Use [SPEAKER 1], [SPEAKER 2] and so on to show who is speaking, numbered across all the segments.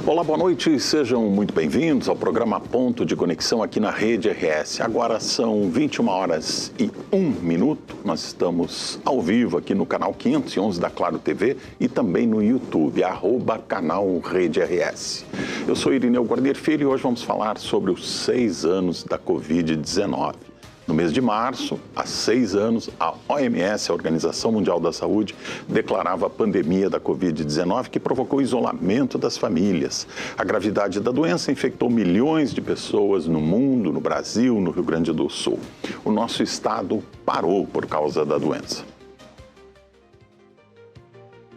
[SPEAKER 1] Olá, boa noite, sejam muito bem-vindos ao programa Ponto de Conexão aqui na Rede RS. Agora são 21h01, nós estamos ao vivo aqui no canal 511 da Claro TV e também no YouTube, @canal Rede RS. Eu sou Irineu Guarnier Filho e hoje vamos falar sobre os 6 anos da Covid-19. No mês de março, há 6 anos, a OMS, a Organização Mundial da Saúde, declarava a pandemia da Covid-19 que provocou o isolamento das famílias. A gravidade da doença infectou milhões de pessoas no mundo, no Brasil, no Rio Grande do Sul. O nosso estado parou por causa da doença.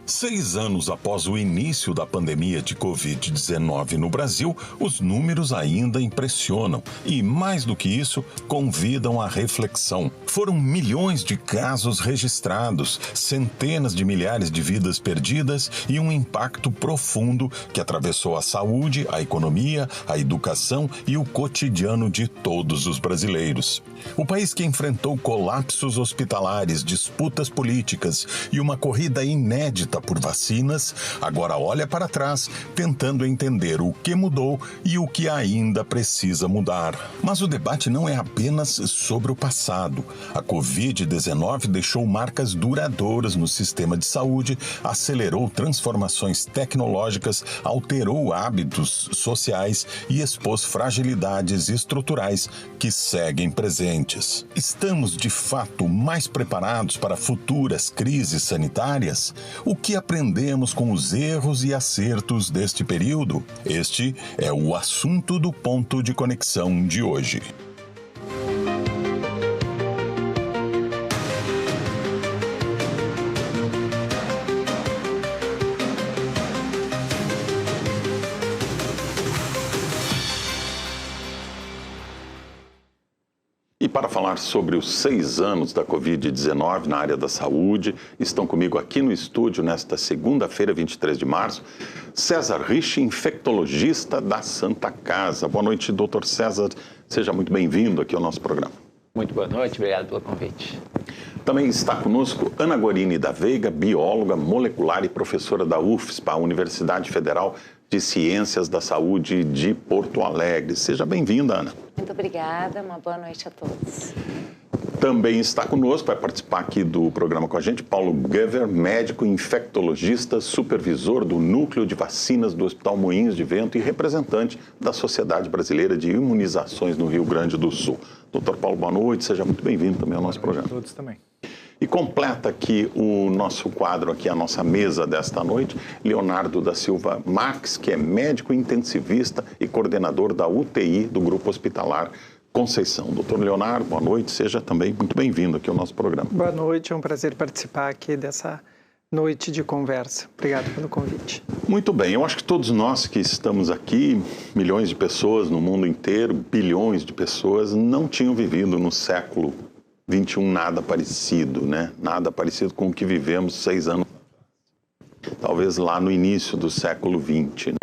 [SPEAKER 2] 6 anos após o início da pandemia de Covid-19 no Brasil, os números ainda impressionam e, mais do que isso, convidam à reflexão. Foram milhões de casos registrados, centenas de milhares de vidas perdidas e um impacto profundo que atravessou a saúde, a economia, a educação e o cotidiano de todos os brasileiros. O país que enfrentou colapsos hospitalares, disputas políticas e uma corrida inédita por vacinas, agora olha para trás, tentando entender o que mudou e o que ainda precisa mudar. Mas o debate não é apenas sobre o passado. A Covid-19 deixou marcas duradouras no sistema de saúde, acelerou transformações tecnológicas, alterou hábitos sociais e expôs fragilidades estruturais que seguem presentes. Estamos, de fato, mais preparados para futuras crises sanitárias? O que aprendemos com os erros e acertos deste período? Este é o assunto do Ponto de Conexão de hoje.
[SPEAKER 1] E para falar sobre os 6 anos da Covid-19 na área da saúde, estão comigo aqui no estúdio nesta segunda-feira, 23 de março, César Rich, infectologista da Santa Casa. Boa noite, doutor César. Seja muito bem-vindo aqui ao nosso programa.
[SPEAKER 3] Muito boa noite, obrigado pelo convite.
[SPEAKER 1] Também está conosco Ana Guarini da Veiga, bióloga molecular e professora da UFSPA, a Universidade Federal de Ciências da Saúde de Porto Alegre. Seja bem-vinda, Ana.
[SPEAKER 4] Muito obrigada, uma boa noite a todos.
[SPEAKER 1] Também está conosco, vai participar aqui do programa com a gente, Paulo Gever, médico infectologista, supervisor do Núcleo de Vacinas do Hospital Moinhos de Vento e representante da Sociedade Brasileira de Imunizações no Rio Grande do Sul. Doutor Paulo, boa noite, seja muito bem-vindo também ao nosso programa.
[SPEAKER 5] Todos também.
[SPEAKER 1] E completa aqui o nosso quadro, aqui a nossa mesa desta noite, Leonardo da Silva Marques, que é médico intensivista e coordenador da UTI do Grupo Hospitalar Conceição. Doutor Leonardo, boa noite, seja também muito bem-vindo aqui ao nosso programa.
[SPEAKER 5] Boa noite, é um prazer participar aqui dessa noite de conversa. Obrigado pelo convite.
[SPEAKER 1] Muito bem, eu acho que todos nós que estamos aqui, milhões de pessoas no mundo inteiro, bilhões de pessoas, não tinham vivido no século 21 nada parecido, né? Nada parecido com o que vivemos 6 anos, talvez lá no início do século 20, né?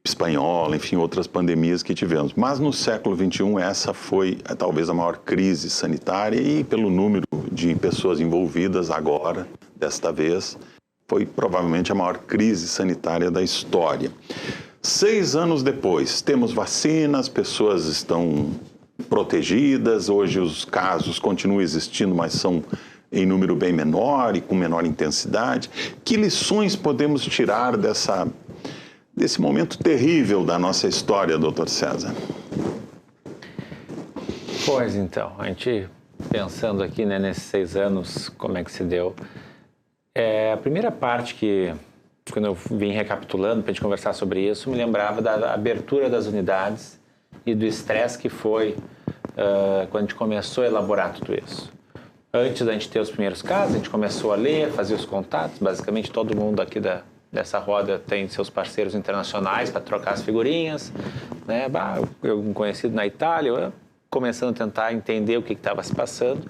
[SPEAKER 1] Espanhola, enfim, outras pandemias que tivemos. Mas no século 21 essa foi talvez a maior crise sanitária e pelo número de pessoas envolvidas agora, desta vez, foi provavelmente a maior crise sanitária da história. 6 anos depois, temos vacinas, pessoas estão protegidas, hoje os casos continuam existindo, mas são em número bem menor e com menor intensidade. Que lições podemos tirar desse momento terrível da nossa história, doutor César?
[SPEAKER 3] Pois então, a gente pensando aqui, né, nesses 6 anos, como é que se deu. A primeira parte que, quando eu vim recapitulando para a gente conversar sobre isso, me lembrava da abertura das unidades e do estresse que foi quando a gente começou a elaborar tudo isso. Antes da gente ter os primeiros casos, a gente começou a ler, fazer os contatos. Basicamente, todo mundo aqui dessa roda tem seus parceiros internacionais para trocar as figurinhas, né? Eu um conhecido na Itália, eu começando a tentar entender o que estava se passando.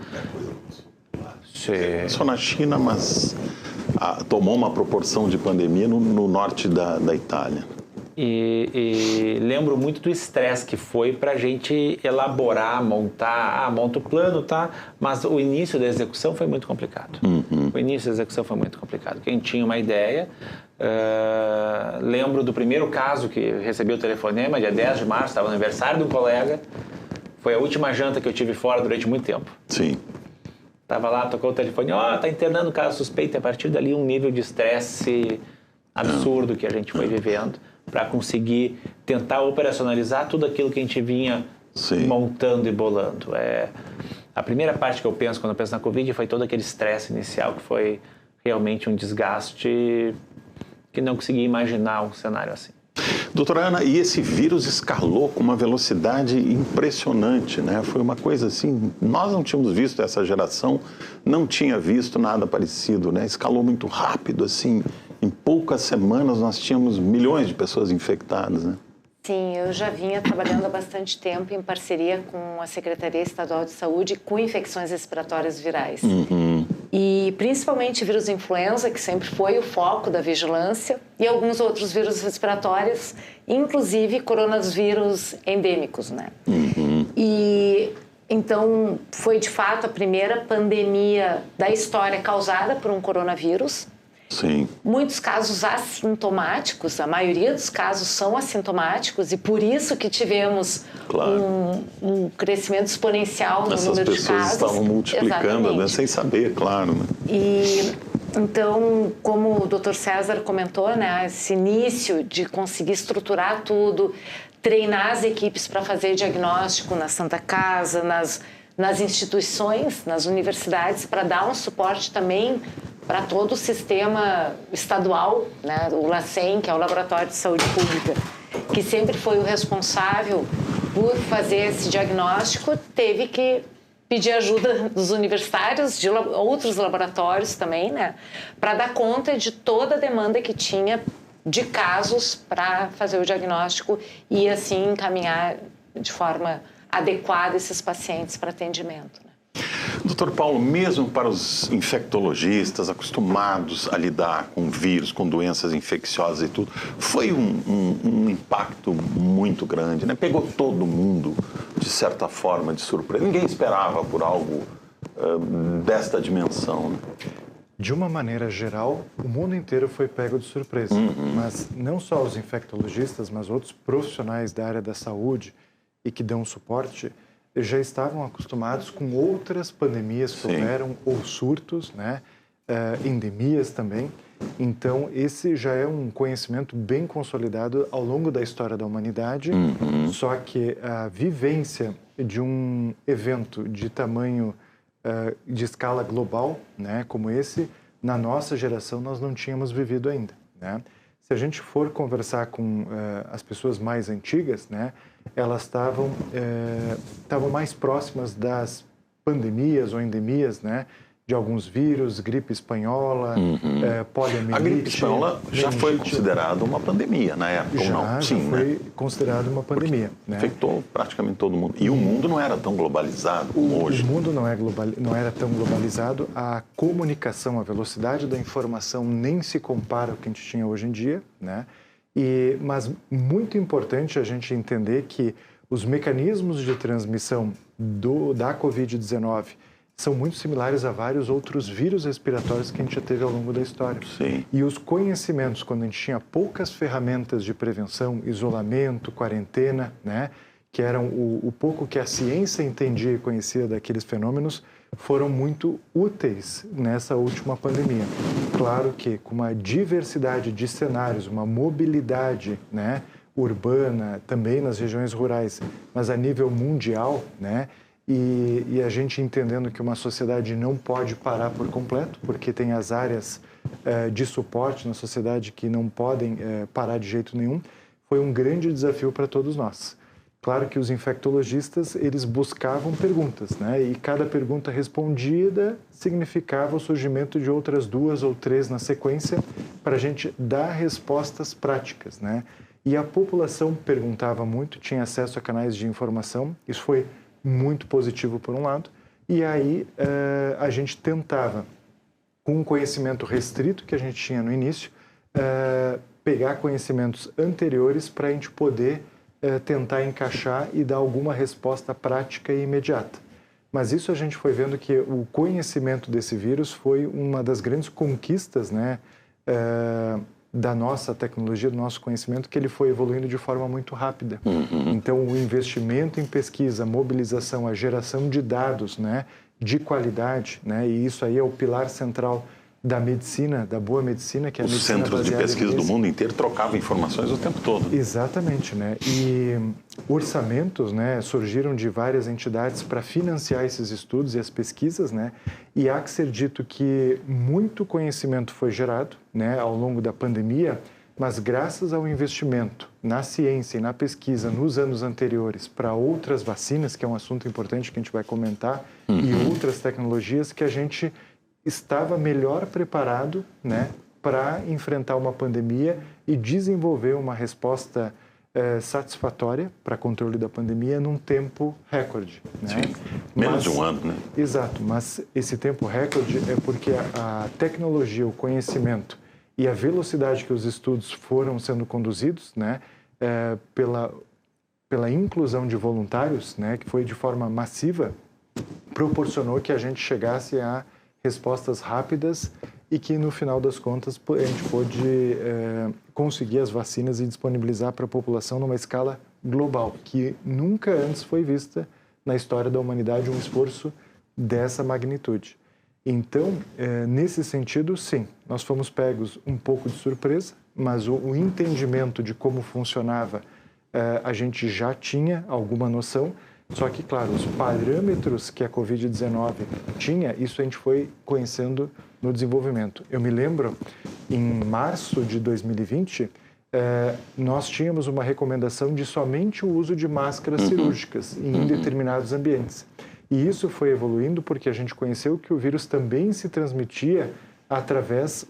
[SPEAKER 1] Só na China, mas tomou uma proporção de pandemia no norte da Itália.
[SPEAKER 3] E lembro muito do estresse que foi para a gente elaborar, montar, monta o plano, tá? Mas o início da execução foi muito complicado. O início da execução foi muito complicado. Quem tinha uma ideia, lembro do primeiro caso que recebi o telefonema, dia 10 de março, estava no aniversário de um colega, foi a última janta que eu tive fora durante muito tempo.
[SPEAKER 1] Sim.
[SPEAKER 3] Tava lá, tocou o telefone, tá internando o caso suspeito, e a partir dali um nível de estresse absurdo que a gente foi vivendo, para conseguir tentar operacionalizar tudo aquilo que a gente vinha montando e bolando. A primeira parte que eu penso quando eu penso na Covid foi todo aquele estresse inicial, que foi realmente um desgaste que não conseguia imaginar um cenário assim.
[SPEAKER 1] Doutora Ana, e esse vírus escalou com uma velocidade impressionante, né? Foi uma coisa assim, nós não tínhamos visto, essa geração não tinha visto nada parecido, né? Escalou muito rápido, assim, em poucas semanas nós tínhamos milhões de pessoas infectadas, né?
[SPEAKER 4] Sim, eu já vinha trabalhando há bastante tempo em parceria com a Secretaria Estadual de Saúde com infecções respiratórias virais. E principalmente vírus influenza, que sempre foi o foco da vigilância, e alguns outros vírus respiratórios, inclusive coronavírus endêmicos, né? E então foi de fato a primeira pandemia da história causada por um coronavírus.
[SPEAKER 1] Sim.
[SPEAKER 4] Muitos casos assintomáticos, a maioria dos casos são assintomáticos, e por isso que tivemos um crescimento exponencial no número de casos.
[SPEAKER 1] Essas pessoas estavam multiplicando, né, sem saber, claro. Né?
[SPEAKER 4] E então, como o Dr. César comentou, né, esse início de conseguir estruturar tudo, treinar as equipes para fazer diagnóstico na Santa Casa, nas instituições, nas universidades, para dar um suporte também para todo o sistema estadual, né, o LACEN, que é o Laboratório de Saúde Pública, que sempre foi o responsável por fazer esse diagnóstico, teve que pedir ajuda dos universitários, de outros laboratórios também, né, para dar conta de toda a demanda que tinha de casos para fazer o diagnóstico e, assim, encaminhar de forma adequada esses pacientes para atendimento, né.
[SPEAKER 1] Doutor Paulo, mesmo para os infectologistas acostumados a lidar com vírus, com doenças infecciosas e tudo, foi um impacto muito grande, né? Pegou todo mundo, de certa forma, de surpresa. Ninguém esperava por algo desta dimensão, né?
[SPEAKER 6] De uma maneira geral, o mundo inteiro foi pego de surpresa. Mas não só os infectologistas, mas outros profissionais da área da saúde e que dão suporte já estavam acostumados com outras pandemias que houveram, ou surtos, né? Endemias também. Então, esse já é um conhecimento bem consolidado ao longo da história da humanidade, só que a vivência de um evento de tamanho, de escala global, né, como esse, na nossa geração nós não tínhamos vivido ainda, né? Se a gente for conversar com as pessoas mais antigas, né, elas estavam mais próximas das pandemias ou endemias, né, de alguns vírus, gripe espanhola, poliomielite.
[SPEAKER 1] A gripe espanhola já foi considerada uma pandemia na época, ou não?
[SPEAKER 6] Sim, foi considerada uma pandemia. Né?
[SPEAKER 1] Infectou praticamente todo mundo. E o mundo não era tão globalizado como hoje.
[SPEAKER 6] O mundo não era tão globalizado. A comunicação, a velocidade da informação nem se compara ao que a gente tinha hoje em dia, né? Mas muito importante a gente entender que os mecanismos de transmissão da Covid-19 são muito similares a vários outros vírus respiratórios que a gente já teve ao longo da história.
[SPEAKER 1] Sim.
[SPEAKER 6] E os conhecimentos, quando a gente tinha poucas ferramentas de prevenção, isolamento, quarentena, né, que eram o pouco que a ciência entendia e conhecia daqueles fenômenos, foram muito úteis nessa última pandemia. Claro que com uma diversidade de cenários, uma mobilidade, né, urbana, também nas regiões rurais, mas a nível mundial, né, e a gente entendendo que uma sociedade não pode parar por completo, porque tem as áreas de suporte na sociedade que não podem parar de jeito nenhum, foi um grande desafio para todos nós. Claro que os infectologistas, eles buscavam perguntas, né? E cada pergunta respondida significava o surgimento de outras 2 ou 3 na sequência para a gente dar respostas práticas, né? E a população perguntava muito, tinha acesso a canais de informação, isso foi muito positivo por um lado, e aí a gente tentava, com o conhecimento restrito que a gente tinha no início, pegar conhecimentos anteriores para a gente poder tentar encaixar e dar alguma resposta prática e imediata. Mas isso a gente foi vendo que o conhecimento desse vírus foi uma das grandes conquistas, né, da nossa tecnologia, do nosso conhecimento, que ele foi evoluindo de forma muito rápida. Então, o investimento em pesquisa, mobilização, a geração de dados, né, de qualidade, né, e isso aí é o pilar central da medicina, da boa medicina, que é a
[SPEAKER 1] Os
[SPEAKER 6] medicina
[SPEAKER 1] centros de
[SPEAKER 6] baseada em
[SPEAKER 1] pesquisa do
[SPEAKER 6] evidência.
[SPEAKER 1] mundo inteiro trocavam informações o tempo todo.
[SPEAKER 6] Exatamente, né? E orçamentos, né, surgiram de várias entidades para financiar esses estudos e as pesquisas, né? E há que ser dito que muito conhecimento foi gerado, né, ao longo da pandemia, mas graças ao investimento na ciência e na pesquisa nos anos anteriores para outras vacinas, que é um assunto importante que a gente vai comentar, e outras tecnologias, que a gente estava melhor preparado, né, para enfrentar uma pandemia e desenvolver uma resposta satisfatória para controle da pandemia num tempo recorde. Né?
[SPEAKER 1] Sim. Menos de um ano, né?
[SPEAKER 6] Exato, mas esse tempo recorde é porque a tecnologia, o conhecimento e a velocidade que os estudos foram sendo conduzidos, né, pela inclusão de voluntários, né, que foi de forma massiva, proporcionou que a gente chegasse a respostas rápidas e que, no final das contas, a gente pôde conseguir as vacinas e disponibilizar para a população numa escala global, que nunca antes foi vista na história da humanidade um esforço dessa magnitude. Então, nesse sentido, sim, nós fomos pegos um pouco de surpresa, mas o entendimento de como funcionava, a gente já tinha alguma noção. Só que, claro, os parâmetros que a Covid-19 tinha, isso a gente foi conhecendo no desenvolvimento. Eu me lembro, em março de 2020, nós tínhamos uma recomendação de somente o uso de máscaras cirúrgicas em determinados ambientes. E isso foi evoluindo porque a gente conheceu que o vírus também se transmitia através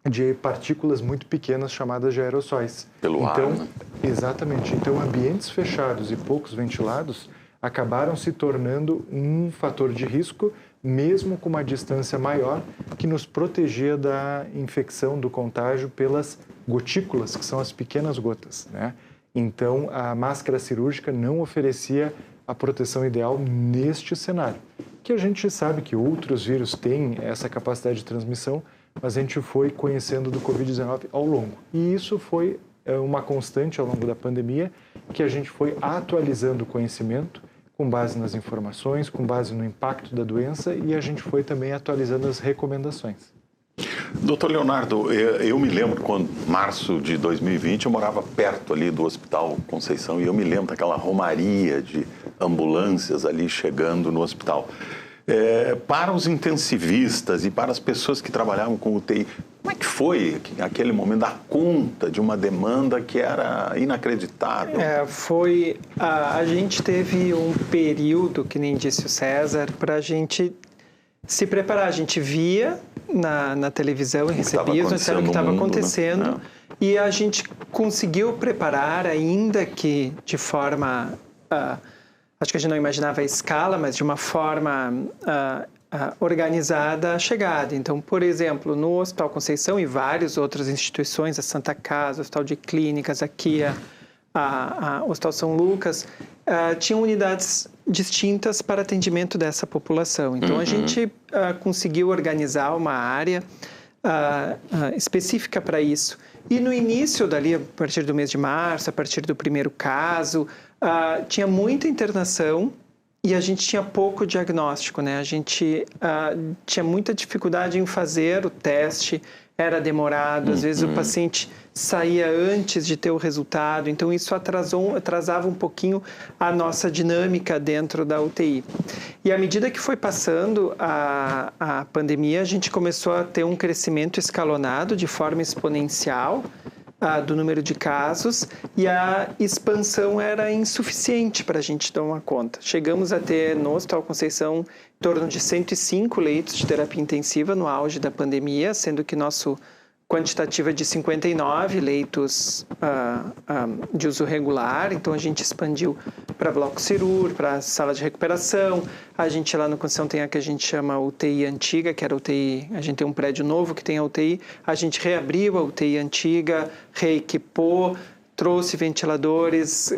[SPEAKER 6] de partículas muito pequenas chamadas de aerossóis.
[SPEAKER 1] Pelo ar, né?
[SPEAKER 6] Exatamente. Então, ambientes fechados e poucos ventilados acabaram se tornando um fator de risco, mesmo com uma distância maior, que nos protegia da infecção, do contágio pelas gotículas, que são as pequenas gotas, né? Então, a máscara cirúrgica não oferecia a proteção ideal neste cenário, que a gente sabe que outros vírus têm essa capacidade de transmissão, mas a gente foi conhecendo do Covid-19 ao longo. E isso foi uma constante ao longo da pandemia, que a gente foi atualizando o conhecimento com base nas informações, com base no impacto da doença, e a gente foi também atualizando as recomendações.
[SPEAKER 1] Doutor Leonardo, eu me lembro quando, março de 2020, eu morava perto ali do Hospital Conceição, e eu me lembro daquela romaria de ambulâncias ali chegando no hospital. Para os intensivistas e para as pessoas que trabalhavam com UTI, como é que foi aquele momento da conta de uma demanda que era inacreditável?
[SPEAKER 5] A gente teve um período, que nem disse o César, para a gente se preparar. A gente via na televisão e recebia os noticiários que estava acontecendo, né? E a gente conseguiu preparar, ainda que de forma... acho que a gente não imaginava a escala, mas de uma forma organizada a chegada. Então, por exemplo, no Hospital Conceição e várias outras instituições, a Santa Casa, o Hospital de Clínicas, aqui o Hospital São Lucas, tinham unidades distintas para atendimento dessa população. Então, a gente conseguiu organizar uma área específica para isso. E no início dali, a partir do mês de março, a partir do primeiro caso, tinha muita internação e a gente tinha pouco diagnóstico, né? A gente tinha muita dificuldade em fazer o teste, era demorado, às vezes o paciente saía antes de ter o resultado, então isso atrasava um pouquinho a nossa dinâmica dentro da UTI. E à medida que foi passando a pandemia, a gente começou a ter um crescimento escalonado de forma exponencial do número de casos, e a expansão era insuficiente para a gente dar uma conta. Chegamos a ter no Hospital Conceição em torno de 105 leitos de terapia intensiva no auge da pandemia, sendo que nosso quantitativo é de 59 leitos de uso regular, então a gente expandiu para bloco cirúrgico, para sala de recuperação. A gente lá no Conceição tem a que a gente chama UTI antiga, que era UTI, a gente tem um prédio novo que tem a UTI, a gente reabriu a UTI antiga, reequipou, trouxe ventiladores,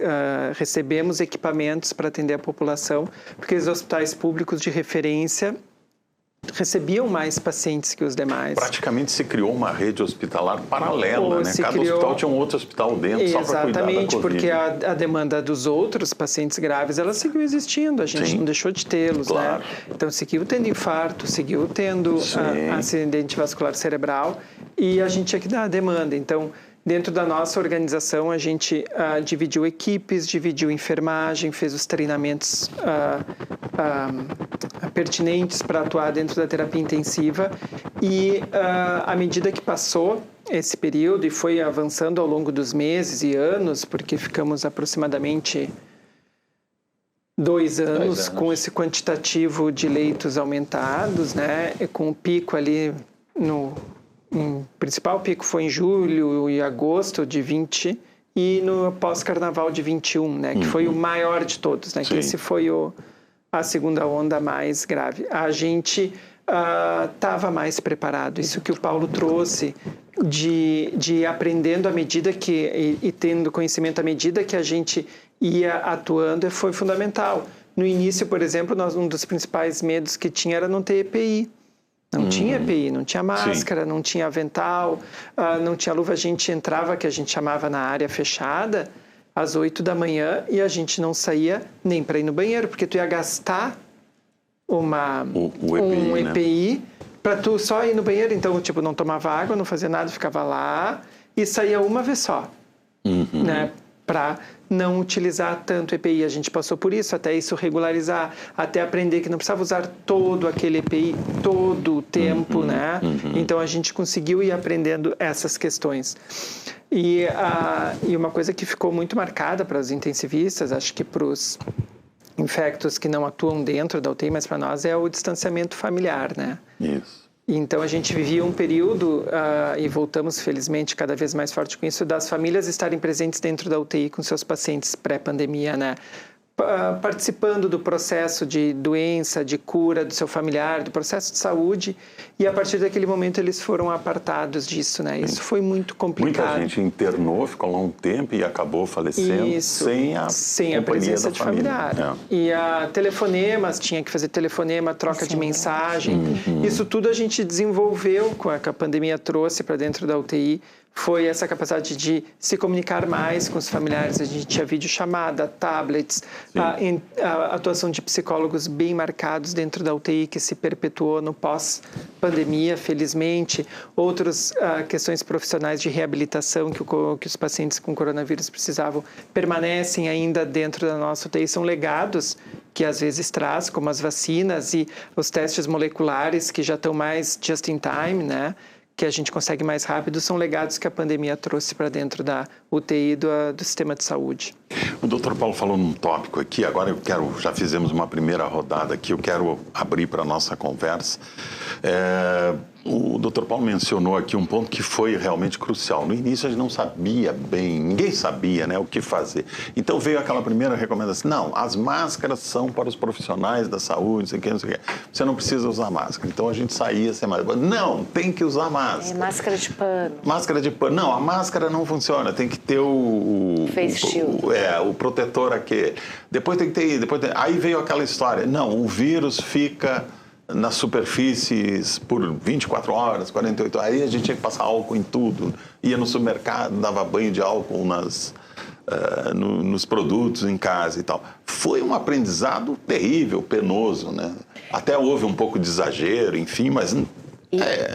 [SPEAKER 5] recebemos equipamentos para atender a população, porque os hospitais públicos de referência recebiam mais pacientes que os demais.
[SPEAKER 1] Praticamente se criou uma rede hospitalar paralela, né? Cada
[SPEAKER 5] criou...
[SPEAKER 1] hospital tinha um outro hospital dentro só para cuidar da Covid.
[SPEAKER 5] Exatamente, porque a demanda dos outros pacientes graves, ela seguiu existindo, a gente não deixou de tê-los,
[SPEAKER 1] claro.
[SPEAKER 5] né? Então, seguiu tendo infarto, seguiu tendo acidente vascular cerebral e a gente tinha que dar a demanda. Então, dentro da nossa organização, a gente dividiu equipes, dividiu enfermagem, fez os treinamentos pertinentes para atuar dentro da terapia intensiva e à medida que passou esse período e foi avançando ao longo dos meses e anos, porque ficamos aproximadamente 2 anos com esse quantitativo de leitos aumentados, né? Com o pico ali o principal pico foi em julho e agosto de 20 e no pós-carnaval de 21, né? Que foi o maior de todos, né? Que esse foi a segunda onda mais grave. A gente estava mais preparado. Isso que o Paulo trouxe de aprendendo à medida que e tendo conhecimento à medida que a gente ia atuando foi fundamental. No início, por exemplo, um dos principais medos que tinha era não ter EPI. Não tinha EPI, não tinha máscara, não tinha avental, não tinha luva. A gente entrava, que a gente chamava na área fechada, às 8 da manhã e a gente não saía nem para ir no banheiro, porque tu ia gastar um EPI para tu só ir no banheiro. Então, tipo, não tomava água, não fazia nada, ficava lá e saía uma vez só, né? Para não utilizar tanto EPI. A gente passou por isso, até isso regularizar, até aprender que não precisava usar todo aquele EPI todo o tempo, né? Então, a gente conseguiu ir aprendendo essas questões. E uma coisa que ficou muito marcada para os intensivistas, acho que para os infectos que não atuam dentro da UTI, mas para nós é o distanciamento familiar, né?
[SPEAKER 1] Isso.
[SPEAKER 5] Então, a gente vivia um período, e voltamos, felizmente, cada vez mais forte com isso, das famílias estarem presentes dentro da UTI com seus pacientes pré-pandemia, né? Participando do processo de doença, de cura do seu familiar, do processo de saúde, e a partir daquele momento eles foram apartados disso, né? Isso foi muito complicado.
[SPEAKER 1] Muita gente internou, ficou lá um tempo e acabou falecendo sem a
[SPEAKER 5] presença
[SPEAKER 1] da
[SPEAKER 5] de familiar. E telefonemas, tinha que fazer telefonema, troca de mensagem. Isso tudo a gente desenvolveu com a que a pandemia trouxe para dentro da UTI. Foi essa capacidade de se comunicar mais com os familiares. A gente tinha videochamada, tablets, a atuação de psicólogos bem marcados dentro da UTI, que se perpetuou no pós-pandemia, felizmente. Outras questões profissionais de reabilitação que os pacientes com coronavírus precisavam permanecem ainda dentro da nossa UTI. São legados que às vezes traz, como as vacinas e os testes moleculares, que já estão mais just in time, né? Que a gente consegue mais rápido, são legados que a pandemia trouxe para dentro da UTI do sistema de saúde.
[SPEAKER 1] O Dr. Paulo falou num tópico aqui, agora já fizemos uma primeira rodada aqui, eu quero abrir para a nossa conversa. O Dr. Paulo mencionou aqui um ponto que foi realmente crucial. No início a gente não sabia bem, ninguém sabia, né, o que fazer. Então veio aquela primeira recomendação, não, as máscaras são para os profissionais da saúde, não sei o que. Você não precisa usar máscara. Então a gente saía sem máscara. Não, tem que usar máscara.
[SPEAKER 4] Máscara de pano.
[SPEAKER 1] Máscara de pano. Não, a máscara não funciona, tem que ter o
[SPEAKER 4] face shield.
[SPEAKER 1] O protetor aqui. Depois tem que ter, aí veio aquela história, não, o vírus fica nas superfícies por 24 horas, 48 horas, aí a gente tinha que passar álcool em tudo, ia no supermercado, dava banho de álcool nos produtos em casa e tal. Foi um aprendizado terrível, penoso, né? Até houve um pouco de exagero, enfim, mas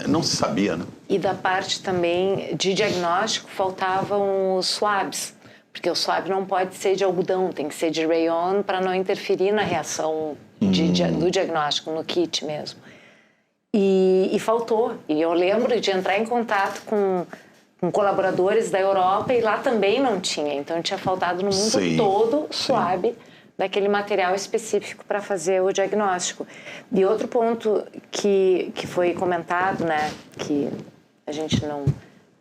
[SPEAKER 1] não se sabia, né?
[SPEAKER 4] E da parte também de diagnóstico, faltavam os swabs, porque o swab não pode ser de algodão, tem que ser de rayon para não interferir na reação do diagnóstico, no kit mesmo. E faltou. E eu lembro de entrar em contato com colaboradores da Europa e lá também não tinha. Então tinha faltado no mundo todo swab daquele material específico para fazer o diagnóstico. E outro ponto que foi comentado, né, que a gente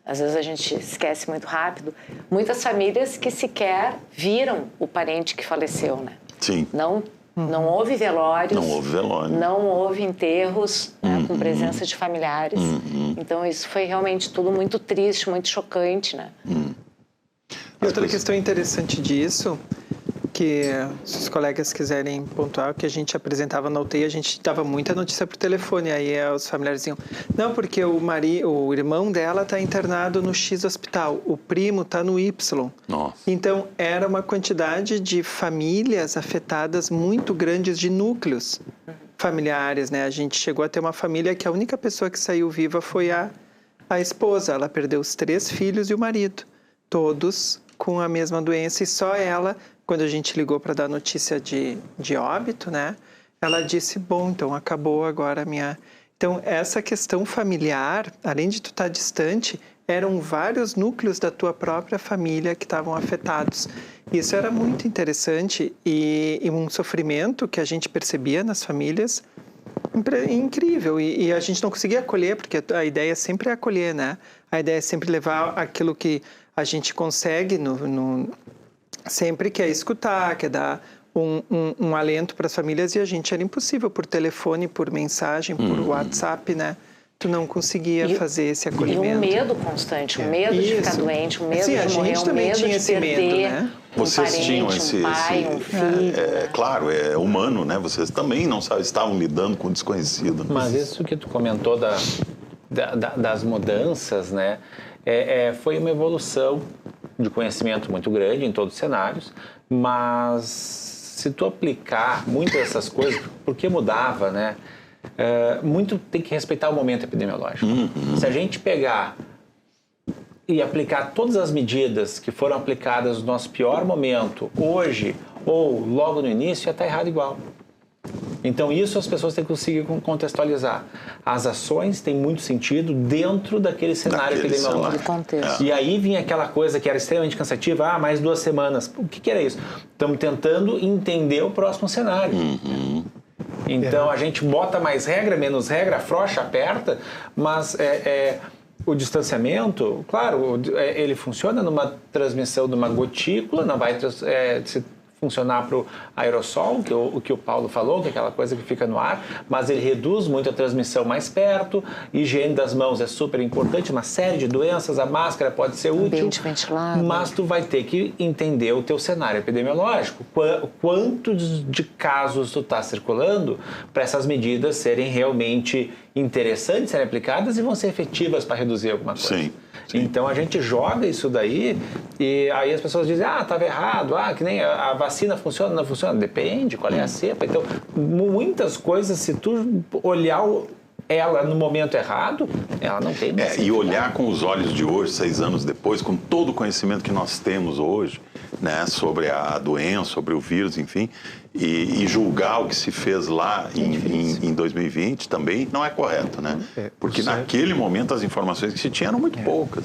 [SPEAKER 4] às vezes a gente esquece muito rápido, muitas famílias que sequer viram o parente que faleceu, né?
[SPEAKER 1] Sim.
[SPEAKER 4] Não houve velórios.
[SPEAKER 1] Não houve velório.
[SPEAKER 4] Não houve enterros, né, com presença de familiares. Então, isso foi realmente tudo muito triste, muito chocante, né?
[SPEAKER 5] E outra questão interessante disso, que se os colegas quiserem pontuar, que a gente apresentava na UTI, a gente dava muita notícia por telefone, aí os familiares diziam, não, porque o irmão dela está internado no X hospital, o primo está no Y.
[SPEAKER 1] Nossa.
[SPEAKER 5] Então, era uma quantidade de famílias afetadas muito grandes de núcleos familiares, né? A gente chegou a ter uma família que a única pessoa que saiu viva foi a esposa, ela perdeu os 3 filhos e o marido, todos com a mesma doença, e só ela, quando a gente ligou para dar notícia de óbito, né? Ela disse, bom, então acabou agora a minha... Então, essa questão familiar, além de tu estar distante, eram vários núcleos da tua própria família que estavam afetados. Isso era muito interessante e um sofrimento que a gente percebia nas famílias incrível. E a gente não conseguia acolher, porque a ideia sempre é acolher, né? A ideia é sempre levar aquilo que a gente consegue sempre, que é escutar, que é dar um alento para as famílias, e a gente era impossível por telefone, por mensagem, por WhatsApp, né? Tu não conseguia fazer esse acolhimento.
[SPEAKER 4] E um medo constante, um medo de ficar doente, um medo de morrer, um medo de perder
[SPEAKER 5] né?
[SPEAKER 1] Vocês
[SPEAKER 4] parente,
[SPEAKER 1] tinham
[SPEAKER 4] um pai, um filho.
[SPEAKER 1] Claro, é humano, né? Vocês também não estavam lidando com o desconhecido.
[SPEAKER 3] Mas isso que tu comentou das mudanças, né? Foi uma evolução de conhecimento muito grande em todos os cenários, mas se tu aplicar muitas dessas coisas, porque mudava, né? Muito tem que respeitar o momento epidemiológico. Se a gente pegar e aplicar todas as medidas que foram aplicadas no nosso pior momento, hoje ou logo no início, ia estar errado igual. Então, isso as pessoas têm que conseguir contextualizar. As ações têm muito sentido dentro daquele cenário epidemiológico.
[SPEAKER 4] Contexto.
[SPEAKER 3] E aí vinha aquela coisa que era extremamente cansativa, mais 2 semanas. O que era isso? Estamos tentando entender o próximo cenário. Então, a gente bota mais regra, menos regra, afrouxa, aperta, mas o distanciamento, claro, ele funciona numa transmissão de uma gotícula, não vai se funcionar para o aerossol, o que o Paulo falou, que é aquela coisa que fica no ar, mas ele reduz muito a transmissão mais perto, higiene das mãos é super importante, uma série de doenças, a máscara pode ser útil,
[SPEAKER 4] ambiente ventilado.
[SPEAKER 3] Mas tu vai ter que entender o teu cenário epidemiológico, quantos de casos tu está circulando para essas medidas serem realmente interessantes, serem aplicadas e vão ser efetivas para reduzir alguma coisa.
[SPEAKER 1] Sim.
[SPEAKER 3] Então a gente joga isso daí e aí as pessoas dizem, estava errado, que nem a vacina funciona, não funciona. Depende, qual é a cepa. Então, muitas coisas, se tu olhar ela no momento errado, ela não tem mais
[SPEAKER 1] E olhar com os olhos de hoje, 6 anos depois, com todo o conhecimento que nós temos hoje, né, sobre a doença, sobre o vírus, enfim, e julgar o que se fez lá em 2020 também não é correto, né? Porque naquele momento as informações que se tinha eram muito poucas.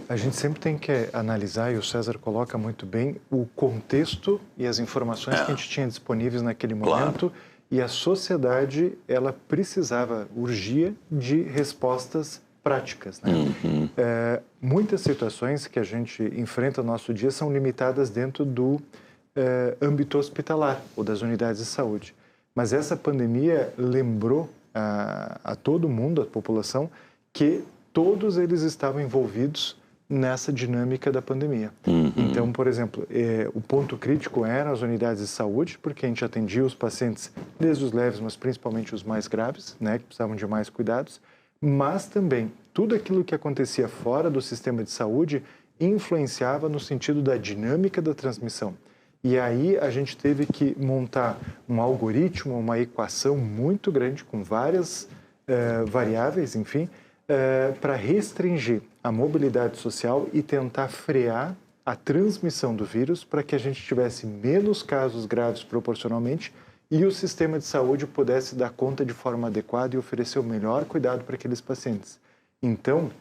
[SPEAKER 6] A gente sempre tem que analisar, e o César coloca muito bem, o contexto e as informações que a gente tinha disponíveis naquele momento. Claro. E a sociedade, ela urgia de respostas práticas, né? Muitas situações que a gente enfrenta no nosso dia são limitadas dentro do âmbito hospitalar ou das unidades de saúde. Mas essa pandemia lembrou a todo mundo, a população, que todos eles estavam envolvidos nessa dinâmica da pandemia. Então, por exemplo, o ponto crítico eram as unidades de saúde, porque a gente atendia os pacientes desde os leves, mas principalmente os mais graves, né, que precisavam de mais cuidados, mas também tudo aquilo que acontecia fora do sistema de saúde influenciava no sentido da dinâmica da transmissão. E aí a gente teve que montar um algoritmo, uma equação muito grande, com várias variáveis, enfim, para restringir a mobilidade social e tentar frear a transmissão do vírus para que a gente tivesse menos casos graves proporcionalmente e o sistema de saúde pudesse dar conta de forma adequada e oferecer o melhor cuidado para aqueles pacientes. Então...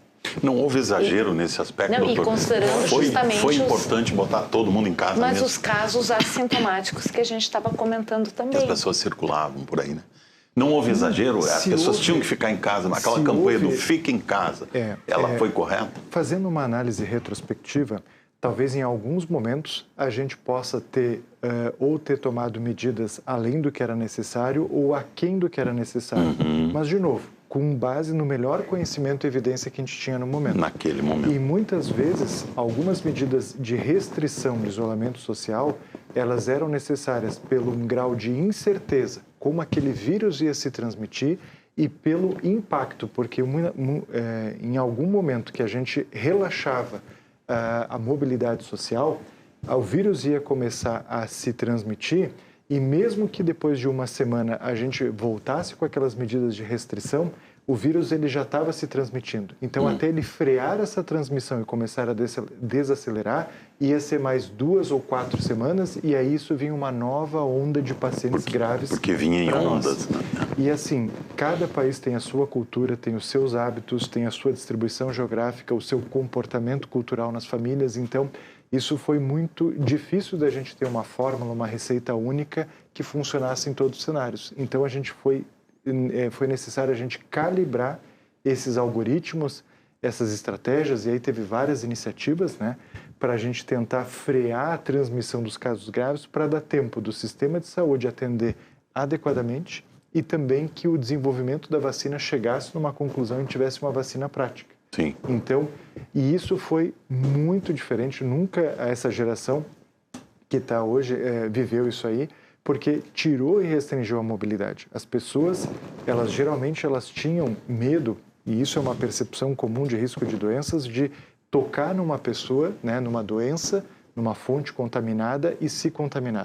[SPEAKER 1] Não houve exagero nesse aspecto, doutor?
[SPEAKER 4] E considerando justamente
[SPEAKER 1] foi importante botar todo mundo em casa
[SPEAKER 4] mas
[SPEAKER 1] mesmo.
[SPEAKER 4] Os casos assintomáticos que a gente estava comentando também.
[SPEAKER 1] As pessoas circulavam por aí, né? Não houve exagero? As pessoas
[SPEAKER 6] houve,
[SPEAKER 1] tinham que ficar em casa, aquela campanha do fica em casa, ela foi correta?
[SPEAKER 6] Fazendo uma análise retrospectiva, talvez em alguns momentos a gente possa ter ou ter tomado medidas além do que era necessário ou aquém do que era necessário. Mas, de novo, com base no melhor conhecimento e evidência que a gente tinha no momento.
[SPEAKER 1] Naquele momento.
[SPEAKER 6] E muitas vezes, algumas medidas de restrição de isolamento social, elas eram necessárias pelo grau de incerteza, como aquele vírus ia se transmitir, e pelo impacto, porque em algum momento que a gente relaxava a mobilidade social, o vírus ia começar a se transmitir, e mesmo que depois de uma semana a gente voltasse com aquelas medidas de restrição, o vírus ele já estava se transmitindo. Então, até ele frear essa transmissão e começar a desacelerar, ia ser mais 2 ou 4 semanas, e aí isso vinha uma nova onda de pacientes graves.
[SPEAKER 1] Porque vinha em ondas, né?
[SPEAKER 6] E assim, cada país tem a sua cultura, tem os seus hábitos, tem a sua distribuição geográfica, o seu comportamento cultural nas famílias. Então, isso foi muito difícil da gente ter uma fórmula, uma receita única que funcionasse em todos os cenários. Então, foi necessário a gente calibrar esses algoritmos, essas estratégias, e aí teve várias iniciativas, né, para a gente tentar frear a transmissão dos casos graves, para dar tempo do sistema de saúde atender adequadamente e também que o desenvolvimento da vacina chegasse numa conclusão e tivesse uma vacina prática.
[SPEAKER 1] Sim.
[SPEAKER 6] Então, e isso foi muito diferente, nunca essa geração que está hoje viveu isso aí, porque tirou e restringiu a mobilidade. As pessoas, geralmente tinham medo, e isso é uma percepção comum de risco de doenças, de tocar numa pessoa, né, numa doença, numa fonte contaminada e se contaminar.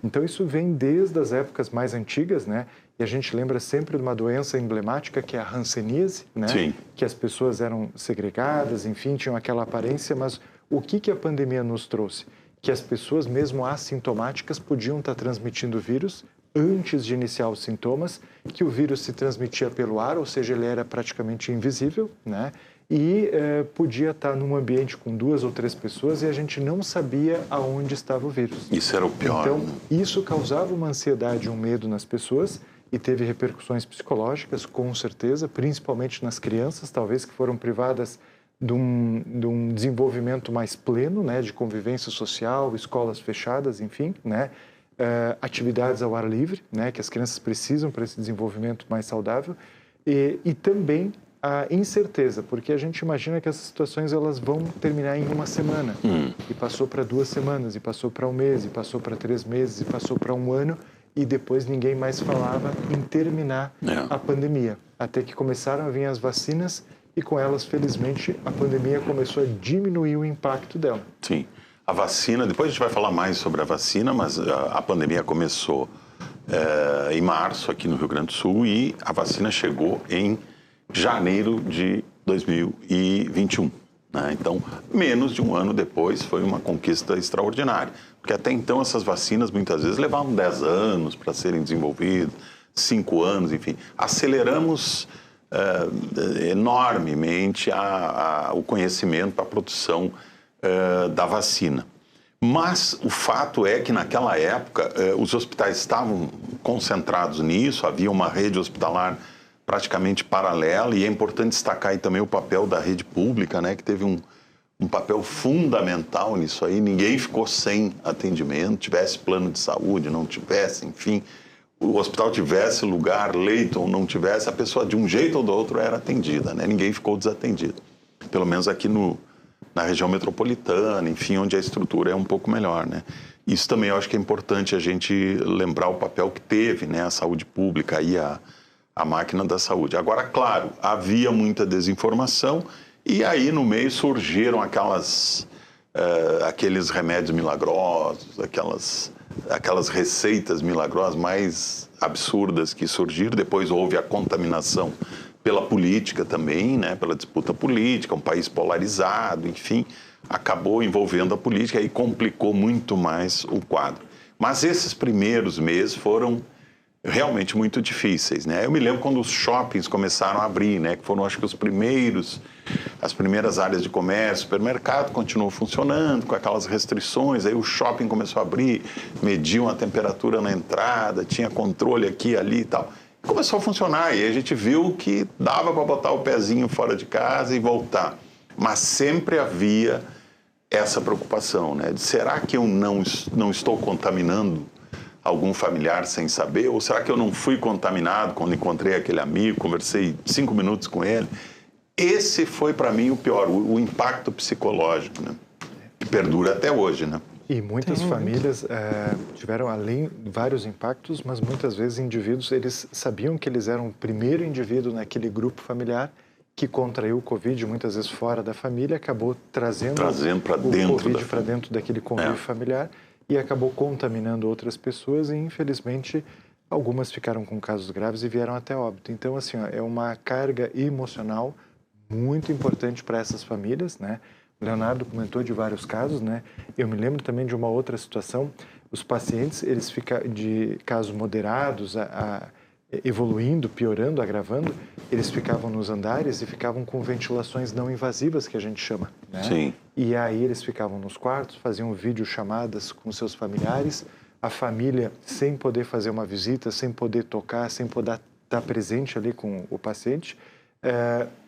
[SPEAKER 6] Então, isso vem desde as épocas mais antigas, né? E a gente lembra sempre de uma doença emblemática, que é a hanseníase, né?
[SPEAKER 1] Sim.
[SPEAKER 6] Que as pessoas eram segregadas, enfim, tinham aquela aparência, mas o que a pandemia nos trouxe? Que as pessoas, mesmo assintomáticas, podiam estar transmitindo o vírus antes de iniciar os sintomas, que o vírus se transmitia pelo ar, ou seja, ele era praticamente invisível, né? E podia estar num ambiente com 2 ou 3 pessoas e a gente não sabia aonde estava o vírus.
[SPEAKER 1] Isso era o pior.
[SPEAKER 6] Então,
[SPEAKER 1] né?
[SPEAKER 6] isso causava uma ansiedade, um medo nas pessoas e teve repercussões psicológicas, com certeza, principalmente nas crianças, talvez que foram privadas de um desenvolvimento mais pleno, né, de convivência social, escolas fechadas, enfim, né, atividades ao ar livre, né, que as crianças precisam para esse desenvolvimento mais saudável, e também a incerteza, porque a gente imagina que essas situações elas vão terminar em uma semana, e passou para 2 semanas, e passou para 1 mês, e passou para 3 meses, e passou para 1 ano, e depois ninguém mais falava em terminar a pandemia, até que começaram a vir as vacinas, e com elas, felizmente, a pandemia começou a diminuir o impacto dela.
[SPEAKER 1] Sim. A vacina, depois a gente vai falar mais sobre a vacina, mas a pandemia começou em março aqui no Rio Grande do Sul e a vacina chegou em janeiro de 2021. Né? Então, menos de um ano depois, foi uma conquista extraordinária. Porque até então essas vacinas muitas vezes levavam 10 anos para serem desenvolvidas, 5 anos, enfim. Aceleramos enormemente o conhecimento para a produção da vacina. Mas o fato é que naquela época os hospitais estavam concentrados nisso, havia uma rede hospitalar praticamente paralela, e é importante destacar aí também o papel da rede pública, né, que teve um papel fundamental nisso aí. Ninguém ficou sem atendimento, tivesse plano de saúde, não tivesse, enfim, o hospital tivesse lugar, leito ou não tivesse, a pessoa de um jeito ou do outro era atendida, né? Ninguém ficou desatendido. Pelo menos aqui na região metropolitana, enfim, onde a estrutura é um pouco melhor, né? Isso também eu acho que é importante a gente lembrar o papel que teve, né, a saúde pública e a máquina da saúde. Agora, claro, havia muita desinformação e aí no meio surgiram aqueles remédios milagrosos, aquelas receitas milagrosas mais absurdas que surgiram. Depois houve a contaminação pela política também, né? Pela disputa política, um país polarizado, enfim, acabou envolvendo a política e complicou muito mais o quadro. Mas esses primeiros meses foram realmente muito difíceis, né? Eu me lembro quando os shoppings começaram a abrir, né? Que foram, acho que, as primeiras áreas de comércio, supermercado continuou funcionando com aquelas restrições, aí o shopping começou a abrir, mediam a temperatura na entrada, tinha controle aqui, ali e tal. Começou a funcionar e a gente viu que dava para botar o pezinho fora de casa e voltar. Mas sempre havia essa preocupação, né? De será que eu não estou contaminando algum familiar sem saber? Ou será que eu não fui contaminado quando encontrei aquele amigo, conversei 5 minutos com ele? Esse foi para mim o pior, o impacto psicológico, né? Que perdura até hoje, né?
[SPEAKER 6] E muitas famílias tiveram, além de vários impactos, mas muitas vezes indivíduos, eles sabiam que eles eram o primeiro indivíduo naquele grupo familiar que contraiu o Covid, muitas vezes fora da família, acabou trazendo
[SPEAKER 1] para
[SPEAKER 6] o
[SPEAKER 1] dentro
[SPEAKER 6] Covid para dentro daquele convívio familiar e acabou contaminando outras pessoas e, infelizmente, algumas ficaram com casos graves e vieram até óbito. Então, assim, ó, é uma carga emocional muito importante para essas famílias, né? O Leonardo comentou de vários casos, né? Eu me lembro também de uma outra situação. Os pacientes, eles ficam de casos moderados evoluindo, piorando, agravando, eles ficavam nos andares e ficavam com ventilações não invasivas, que a gente chama, né?
[SPEAKER 1] Sim.
[SPEAKER 6] E aí eles ficavam nos quartos, faziam videochamadas com seus familiares, a família sem poder fazer uma visita, sem poder tocar, sem poder estar presente ali com o paciente,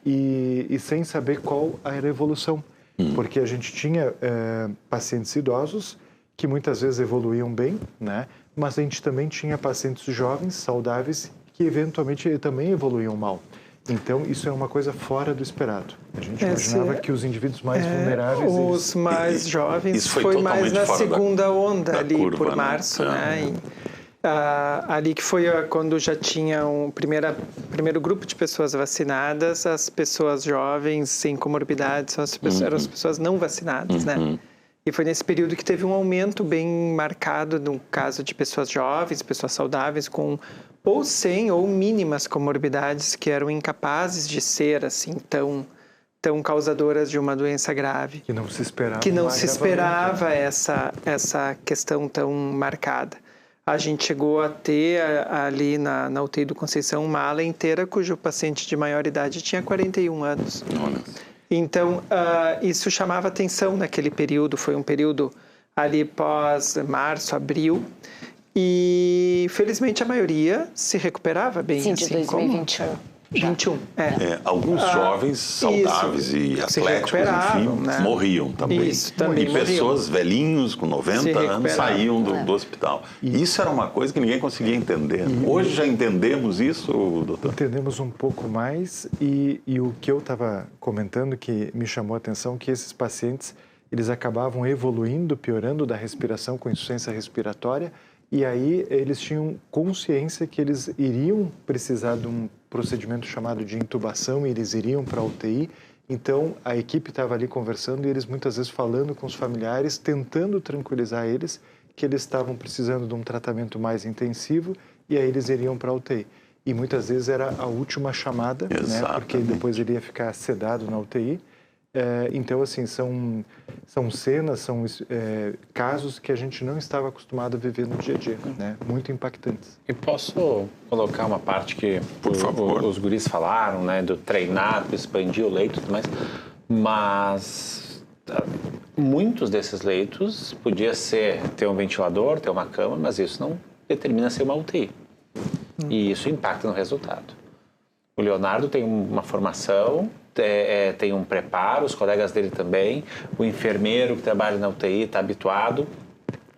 [SPEAKER 6] e sem saber qual era a evolução. Porque a gente tinha pacientes idosos que muitas vezes evoluíam bem, né? Mas a gente também tinha pacientes jovens, saudáveis, que eventualmente também evoluíam mal. Então, isso é uma coisa fora do esperado. A gente imaginava que os indivíduos mais vulneráveis...
[SPEAKER 5] Os mais jovens
[SPEAKER 1] foi
[SPEAKER 5] foi mais na
[SPEAKER 1] fora
[SPEAKER 5] segunda onda ali,
[SPEAKER 1] curva,
[SPEAKER 5] por
[SPEAKER 1] né?
[SPEAKER 5] março, né? Ali que foi quando já tinha primeiro grupo de pessoas vacinadas, as pessoas jovens sem comorbidades eram as pessoas não vacinadas, né? E foi nesse período que teve um aumento bem marcado no caso de pessoas jovens, pessoas saudáveis com ou sem ou mínimas comorbidades que eram incapazes de ser assim tão causadoras de uma doença grave.
[SPEAKER 6] Que não se esperava.
[SPEAKER 5] Que não se esperava essa questão tão marcada. A gente chegou a ter ali na UTI do Conceição uma ala inteira cujo paciente de maior idade tinha 41 anos. Então, isso chamava atenção naquele período. Foi um período ali pós março, abril. E, felizmente, a maioria se recuperava bem.
[SPEAKER 4] Sim, de 2021.
[SPEAKER 5] 21,
[SPEAKER 1] alguns jovens saudáveis e atléticos, enfim,
[SPEAKER 5] né?
[SPEAKER 1] morriam também.
[SPEAKER 5] Isso, também
[SPEAKER 1] e pessoas velhinhos, com 90 anos, saíam do hospital. Isso era uma coisa que ninguém conseguia entender. Hoje já entendemos isso, doutor?
[SPEAKER 6] Entendemos um pouco mais e o que eu estava comentando que me chamou a atenção, que esses pacientes, eles acabavam evoluindo, piorando da respiração com insuficiência respiratória, e aí eles tinham consciência que eles iriam precisar de um procedimento chamado de intubação e eles iriam para a UTI. Então, a equipe estava ali conversando e eles muitas vezes falando com os familiares, tentando tranquilizar eles que eles estavam precisando de um tratamento mais intensivo e aí eles iriam para a UTI. E muitas vezes era a última chamada, né? Porque depois ele ia ficar sedado na UTI. Então, assim, são cenas, são casos que a gente não estava acostumado a viver no dia a dia, né? Muito impactantes.
[SPEAKER 3] E posso colocar uma parte que
[SPEAKER 1] Por favor.
[SPEAKER 3] Os guris falaram, né? Do treinar, expandir o leito e tudo mais. Mas muitos desses leitos podia ter um ventilador, ter uma cama, mas isso não determina ser uma UTI. E isso impacta no resultado. O Leonardo tem uma formação... tem um preparo, os colegas dele também, o enfermeiro que trabalha na UTI está habituado,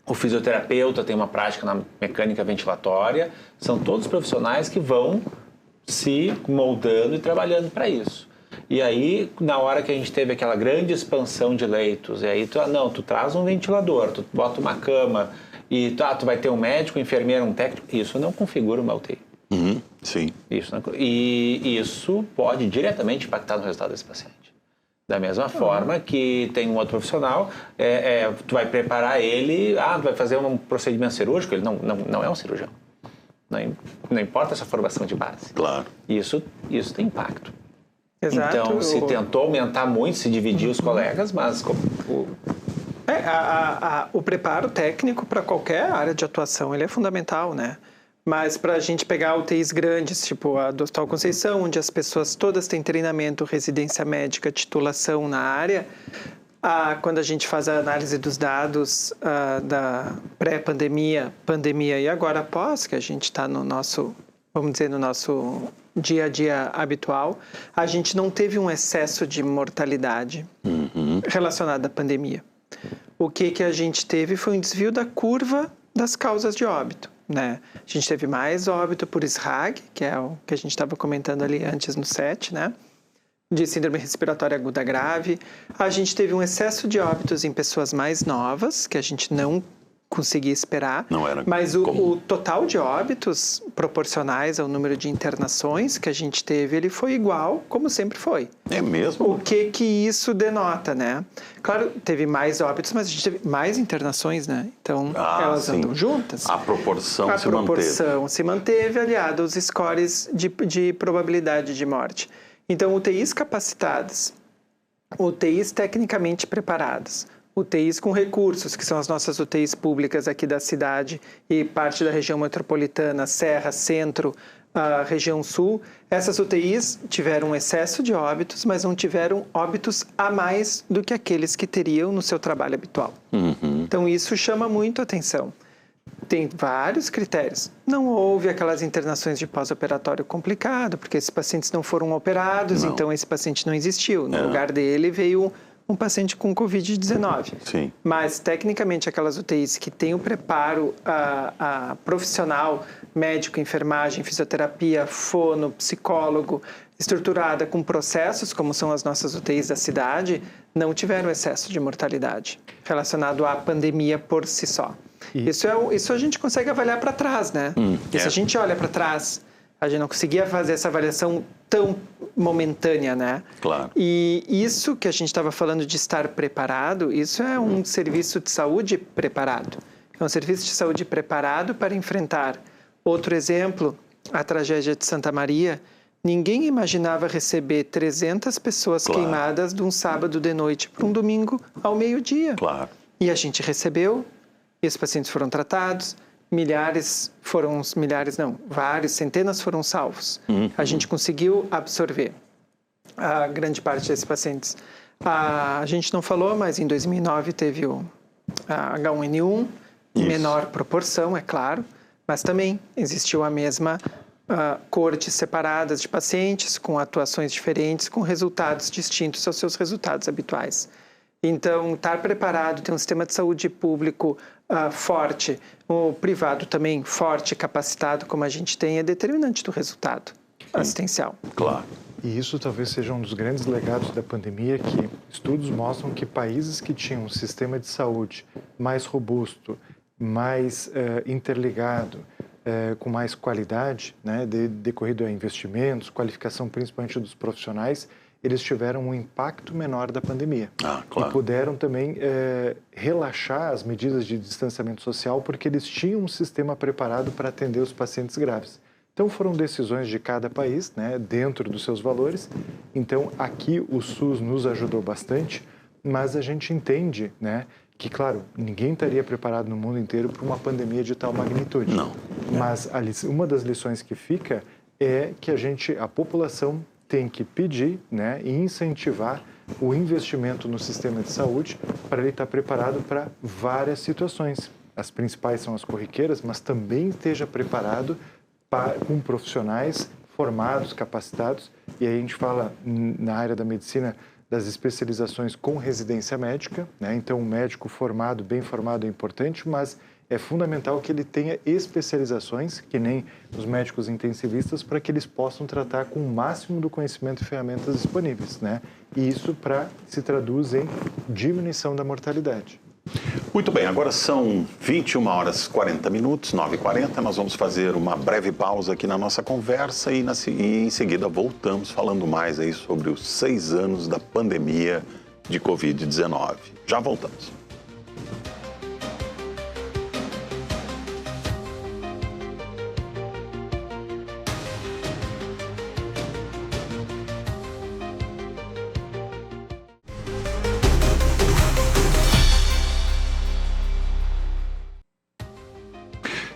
[SPEAKER 3] o fisioterapeuta tem uma prática na mecânica ventilatória, são todos profissionais que vão se moldando e trabalhando para isso. E aí, na hora que a gente teve aquela grande expansão de leitos, e aí tu traz um ventilador, tu bota uma cama, e tu vai ter um médico, um enfermeiro, um técnico, isso não configura uma UTI.
[SPEAKER 1] Sim.
[SPEAKER 3] E isso pode diretamente impactar no resultado desse paciente. Da mesma forma que tem um outro profissional, tu vai preparar ele, tu vai fazer um procedimento cirúrgico, ele não é um cirurgião. Não importa essa formação de base.
[SPEAKER 1] Claro.
[SPEAKER 3] Isso tem impacto.
[SPEAKER 5] Exato.
[SPEAKER 3] Então, se tentou aumentar muito, se dividir os colegas, mas...
[SPEAKER 5] O preparo técnico para qualquer área de atuação, ele é fundamental, né? Mas para a gente pegar UTIs grandes, tipo a do Hospital Conceição, onde as pessoas todas têm treinamento, residência médica, titulação na área, quando a gente faz a análise dos dados da pré-pandemia, pandemia e agora pós, que a gente está no nosso vamos dizer, no nosso dia a dia habitual, a gente não teve um excesso de mortalidade relacionado à pandemia. O que a gente teve foi um desvio da curva das causas de óbito, né? A gente teve mais óbito por SRAG, que é o que a gente estava comentando ali antes no set, né? De síndrome respiratória aguda grave. A gente teve um excesso de óbitos em pessoas mais novas, que a gente não conseguia esperar.
[SPEAKER 1] Não era
[SPEAKER 5] mas o total de óbitos proporcionais ao número de internações que a gente teve, ele foi igual, como sempre foi.
[SPEAKER 1] É mesmo?
[SPEAKER 5] O que isso denota, né? Claro, teve mais óbitos, mas a gente teve mais internações, né? Então, elas andam juntas.
[SPEAKER 1] A proporção se manteve.
[SPEAKER 5] A proporção se manteve, aliado aos scores de probabilidade de morte. Então, UTIs capacitadas, UTIs tecnicamente preparadas, UTIs com recursos, que são as nossas UTIs públicas aqui da cidade e parte da região metropolitana, Serra, Centro, a região Sul. Essas UTIs tiveram um excesso de óbitos, mas não tiveram óbitos a mais do que aqueles que teriam no seu trabalho habitual. Então, isso chama muito atenção. Tem vários critérios. Não houve aquelas internações de pós-operatório complicado, porque esses pacientes não foram operados, então esse paciente não existiu. No lugar dele veio um paciente com Covid-19.
[SPEAKER 1] Sim.
[SPEAKER 5] Mas, tecnicamente, aquelas UTIs que têm o preparo profissional, médico, enfermagem, fisioterapia, fono, psicólogo, estruturada com processos, como são as nossas UTIs da cidade, não tiveram excesso de mortalidade relacionado à pandemia por si só. Isso a gente consegue avaliar para trás, né? Porque se a gente olha para trás, a gente não conseguia fazer essa avaliação tão momentânea, né?
[SPEAKER 1] Claro.
[SPEAKER 5] E isso que a gente estava falando de estar preparado, isso é um serviço de saúde preparado. É um serviço de saúde preparado para enfrentar. Outro exemplo, a tragédia de Santa Maria. Ninguém imaginava receber 300 pessoas queimadas de um sábado de noite para um domingo ao meio-dia.
[SPEAKER 1] Claro.
[SPEAKER 5] E a gente recebeu, e os pacientes foram tratados, vários, centenas foram salvos. A gente conseguiu absorver a grande parte desses pacientes. A gente não falou, mas em 2009 teve o H1N1, em menor proporção, é claro, mas também existiu a mesma coortes separadas de pacientes, com atuações diferentes, com resultados distintos aos seus resultados habituais. Então, estar preparado, ter um sistema de saúde público forte, o privado também forte, capacitado, como a gente tem, é determinante do resultado assistencial.
[SPEAKER 1] Claro.
[SPEAKER 6] E isso talvez seja um dos grandes legados da pandemia, que estudos mostram que países que tinham um sistema de saúde mais robusto, mais interligado, com mais qualidade, né, decorrido a investimentos, qualificação principalmente dos profissionais, eles tiveram um impacto menor da pandemia.
[SPEAKER 1] Claro.
[SPEAKER 6] E puderam também relaxar as medidas de distanciamento social, porque eles tinham um sistema preparado para atender os pacientes graves. Então, foram decisões de cada país, né, dentro dos seus valores. Então, aqui o SUS nos ajudou bastante, mas a gente entende, né, que, claro, ninguém estaria preparado no mundo inteiro para uma pandemia de tal magnitude.
[SPEAKER 1] Não.
[SPEAKER 6] Mas uma das lições que fica é que a população tem que pedir, né, e incentivar o investimento no sistema de saúde para ele estar preparado para várias situações. As principais são as corriqueiras, mas também esteja preparado com profissionais formados, capacitados. E aí a gente fala na área da medicina das especializações com residência médica, né? Então, um médico formado, bem formado é importante, mas é fundamental que ele tenha especializações, que nem os médicos intensivistas, para que eles possam tratar com o máximo do conhecimento e ferramentas disponíveis, né? E isso se traduz em diminuição da mortalidade.
[SPEAKER 1] Muito bem, agora são 21 horas 40 minutos, 9h40. Nós vamos fazer uma breve pausa aqui na nossa conversa e em seguida voltamos falando mais aí sobre os 6 anos da pandemia de Covid-19. Já voltamos.